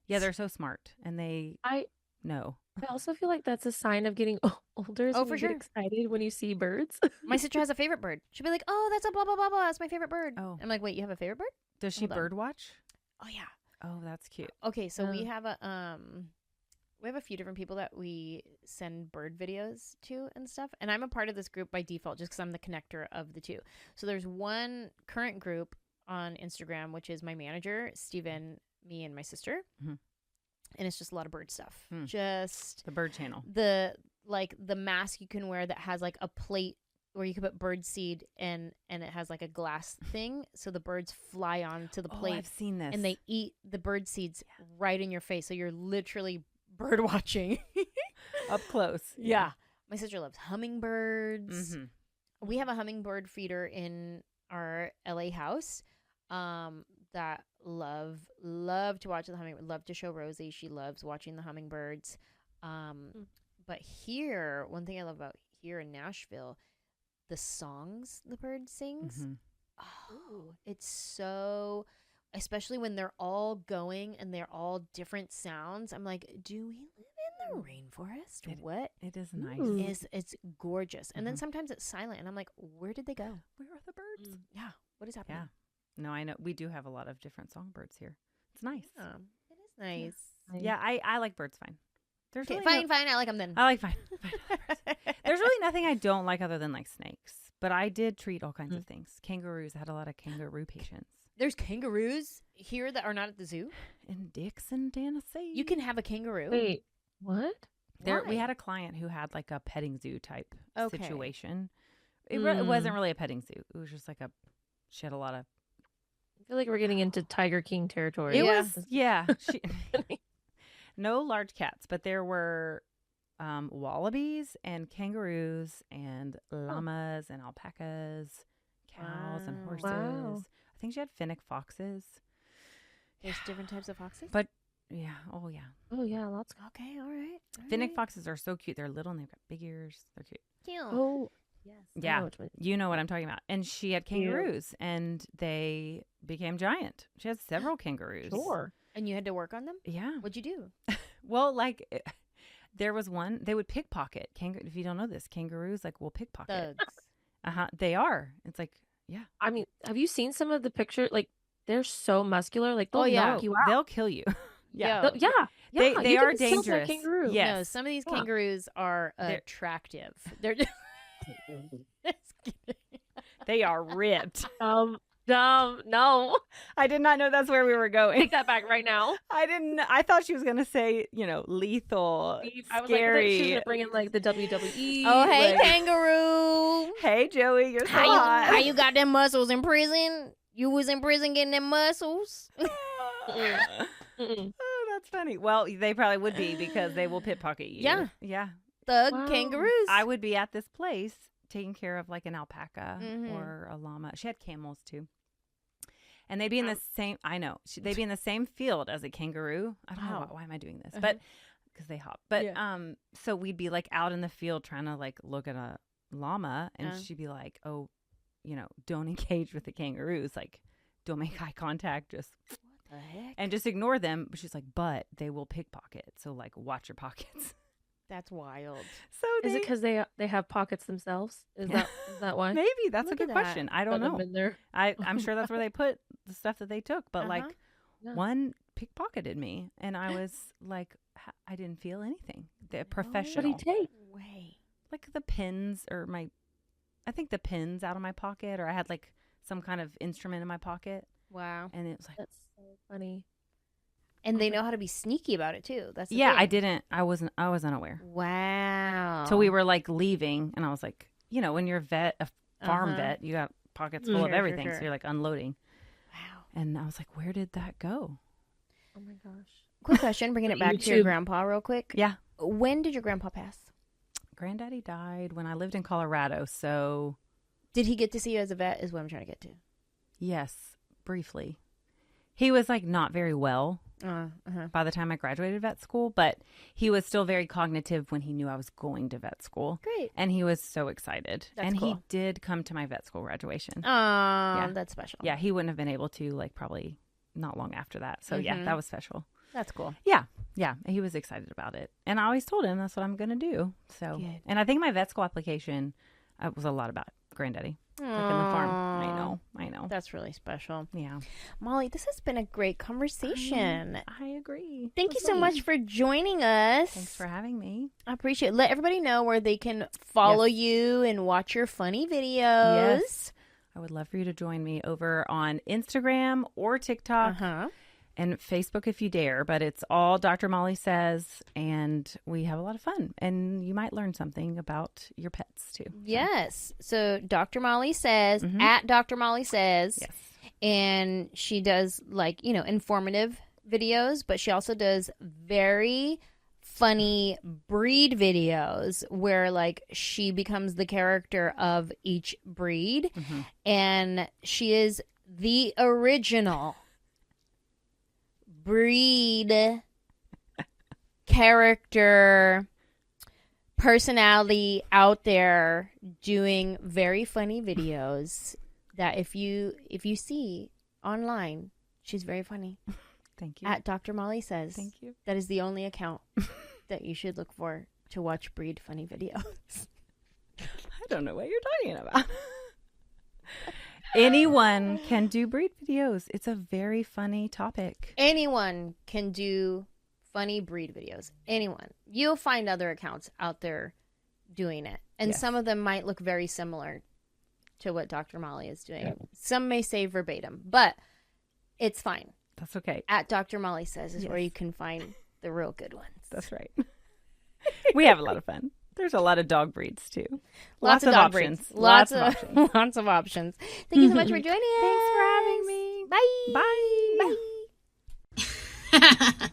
C: Yeah, they're so smart, and they
B: I
C: know.
B: also feel like that's a sign of getting older. is
A: Oh,
B: when
A: for
B: you get
A: sure.
B: excited when you see birds.
A: My sister has a favorite bird. She'll be like, "Oh, that's a blah blah blah blah. That's my favorite bird."
C: Oh.
A: I'm like, "Wait, you have a favorite bird?"
C: Does she
A: Hold on.
C: bird watch?
A: Oh yeah.
C: Oh, that's cute.
A: Okay, so we
B: Oh.
A: have a few different people that we send bird videos to and stuff, and I'm a part of this group by default just because I'm the connector of the two. So there's one current group on Instagram, which is my manager, Steven, me, and my sister,
C: Mhm.
A: and it's just a lot of bird stuff.
C: Hmm.
A: Just
C: The bird channel.
A: the mask you can wear that has like a plate where you can put bird seed and it has like a glass thing, so the birds fly onto the
C: Oh,
A: plate
C: I've seen this.
A: and they eat the bird seeds right in your face, so you're literally bird watching.
C: up close.
A: Yeah. My sister loves hummingbirds.
C: Mm-hmm.
A: We have a hummingbird feeder in our LA house that love to watch the hummingbird, love to show Rosie. She loves watching the hummingbirds. But here, one thing I love about here in Nashville, the songs the bird sings.
C: Mm-hmm.
A: Oh, it's so, especially when they're all going and they're all different sounds. I'm like, do we live in the rainforest? What?
C: It is nice.
B: Ooh.
A: It's gorgeous. And then
C: Mhm.
A: sometimes it's silent and I'm like, where did they go?
C: Where are the birds?
A: Yeah. What is happening?
C: Yeah. No, I know. We do have a lot of different songbirds here. It's nice.
A: Yeah, it is nice.
C: Yeah, I like birds fine. There's
A: Okay,
C: really
A: fine. I like them then.
C: I like fine. There's really nothing I don't like other than like snakes. But I did treat all kinds of things. Kangaroos. I had a lot of kangaroo patients.
A: There's kangaroos here that are not at the zoo.
C: In Dixon, Tennessee.
A: You can have a kangaroo.
B: Wait, what?
C: There, we
A: Why?
C: had a client who had like a petting zoo type
A: Okay.
C: situation. It wasn't really a petting zoo. It was just like she had a lot of.
B: I feel like we're getting into Tiger King territory.
C: It
A: Yeah.
C: was yeah. No large cats, but there were wallabies and kangaroos and llamas and alpacas, cows and
A: Wow.
C: horses.
B: Wow.
C: I think she had fennec foxes.
A: There's different types of foxes.
C: But yeah, oh yeah.
B: Oh yeah, lots.
A: Okay, all right.
C: Fennec foxes are so cute. They're little and they've got big ears. They're cute.
A: Cute.
B: Oh yes. I
C: Yeah.
B: know which one.
C: You know what I'm talking about. And she had kangaroos and they became giant. She had several kangaroos.
B: Sure.
A: And you had to work on them?
C: Yeah.
A: What'd you do?
C: Well, like there was one, they would pickpocket. If you don't know this, kangaroos like will pickpocket.
A: Thugs.
C: They are. It's like, yeah.
B: I mean, have you seen some of the pictures? Like, they're so muscular. Like, they'll
A: Oh, yeah.
B: knock you out.
C: They'll kill you.
A: Yeah.
B: They'll- yeah.
C: They
B: you
C: are
B: can kill that
C: dangerous.
B: kangaroo.
C: Yeah.
A: No,
C: Yes.
A: some of these
B: Yeah.
A: kangaroos are
C: They're-
A: attractive. They're just kidding.
C: They are ripped.
B: No.
C: I did not know that's where we were going.
B: Take that back right now.
C: I didn't. I thought she was gonna say, lethal,
B: I was
C: scary.
B: like, she's gonna bring in like the WWE.
A: Oh, hey,
B: like,
A: kangaroo.
C: Hey, Joey, you're so
A: How
C: hot.
A: you got them muscles in prison? You was in prison getting them muscles?
B: Mm-mm.
C: Oh, that's funny. Well, they probably would be because they will pickpocket you.
A: Yeah.
C: Yeah.
A: Thug
B: Wow.
A: kangaroos.
C: I would be at this place taking care of like an alpaca
A: Mhm.
C: or a llama. She had camels too. And they'd be in the same, I know, they'd be in the same field as a kangaroo. I don't know
A: Wow.
C: why am I doing this,
A: Uh-huh.
C: but because they hop. But
A: Yeah.
C: so we'd be like out in the field trying to like look at a llama, and
A: Uh.
C: she'd be like, "Oh, don't engage with the kangaroos. Like, don't make eye contact. Just
A: The heck?
C: and just ignore them. But she's like, but they will pickpocket. So like, watch your pockets.
A: That's wild.
C: So
B: Is it because they have pockets themselves? Is that why?
C: maybe that's
A: Look
C: a good
A: at that.
C: question. I don't
B: Put them
C: know.
B: in there.
C: I'm sure that's where they put the stuff that they took. But like,
B: Yeah.
C: one pickpocketed me, and I was like, I didn't feel anything. The professional.
B: What did he take?
A: Way.
C: Like the pins or I think the pins out of my pocket, or I had like some kind of instrument in my pocket,
A: Wow.
C: and it was like,
B: That's so funny.
A: And they know how to be sneaky about it too. That's the
C: yeah,
A: thing.
C: I didn't. I was unaware.
A: Wow.
C: So we were like leaving, and I was like, when you're a farm vet, you got pockets full of
A: Sure,
C: everything,
A: sure.
C: so you're like unloading.
A: Wow.
C: And I was like, where did that go?
B: Oh my gosh.
A: Quick question, bringing it back to your
B: YouTube.
A: grandpa real quick.
C: Yeah.
A: When did your grandpa pass?
C: Granddaddy died when I lived in Colorado, so
A: Did he get to see you as a vet? Is what I'm trying to get to.
C: yes, briefly. He was like not very well
A: Uh-huh.
C: by the time I graduated vet school, but he was still very cognitive when he knew I was going to vet school.
A: Great.
C: And he was so excited.
A: That's
C: and he
A: cool.
C: did come to my vet school graduation.
A: Oh, that's special.
C: Yeah, he wouldn't have been able to, like, probably not long after that. So, yeah,
A: Mhm.
C: that was special.
A: That's cool.
C: Yeah, he was excited about it. And I always told him that's what I'm going to do. So,
A: Good.
C: and I think my vet school application was a lot about Granddaddy. Like in the farm. I know.
A: That's really special.
C: Yeah.
A: Molly, this has been a great conversation.
C: I agree.
A: Thank
C: It
A: you
C: was
A: so much
C: neat.
A: for joining us.
C: Thanks for having me.
A: I appreciate it. Let everybody know where they can follow
C: Yes.
A: you and watch your funny videos.
C: Yes. I would love for you to join me over on Instagram or TikTok
A: Uh-huh.
C: and Facebook if you dare. But it's all Dr. Molly Says, and we have a lot of fun. And you might learn something about your pets too. So,
A: Yes. So Dr. Molly Says,
C: Mhm.
A: at Dr. Molly Says.
C: yes.
A: And she does informative videos, but she also does very funny breed videos where she becomes the character of each breed.
C: Mhm.
A: And she is the original breed character personality out there doing very funny videos that if you see online, she's very funny.
C: Thank you.
A: At Dr. Molly Says.
C: Thank you.
A: That is the only account that you should look for to watch breed funny videos.
C: I don't know what you're talking about. Anyone can do breed videos. It's a very funny topic.
A: Anyone can do funny breed videos. Anyone. You'll find other accounts out there doing it. And
C: Yes.
A: some of them might look very similar to what Dr. Molly is doing. Yeah. Some may say verbatim, but it's fine.
C: That's okay.
A: At Dr. Molly Says is where
C: Yes.
A: you can find the real good ones.
C: That's right. We have a lot of fun. There's a lot of dog breeds too.
A: Lots of dog
C: options.
A: breeds. Lots of
C: options.
A: lots of options. Thank you so much for joining us.
C: Thanks for having me.
A: Bye.
C: Bye.
A: Bye.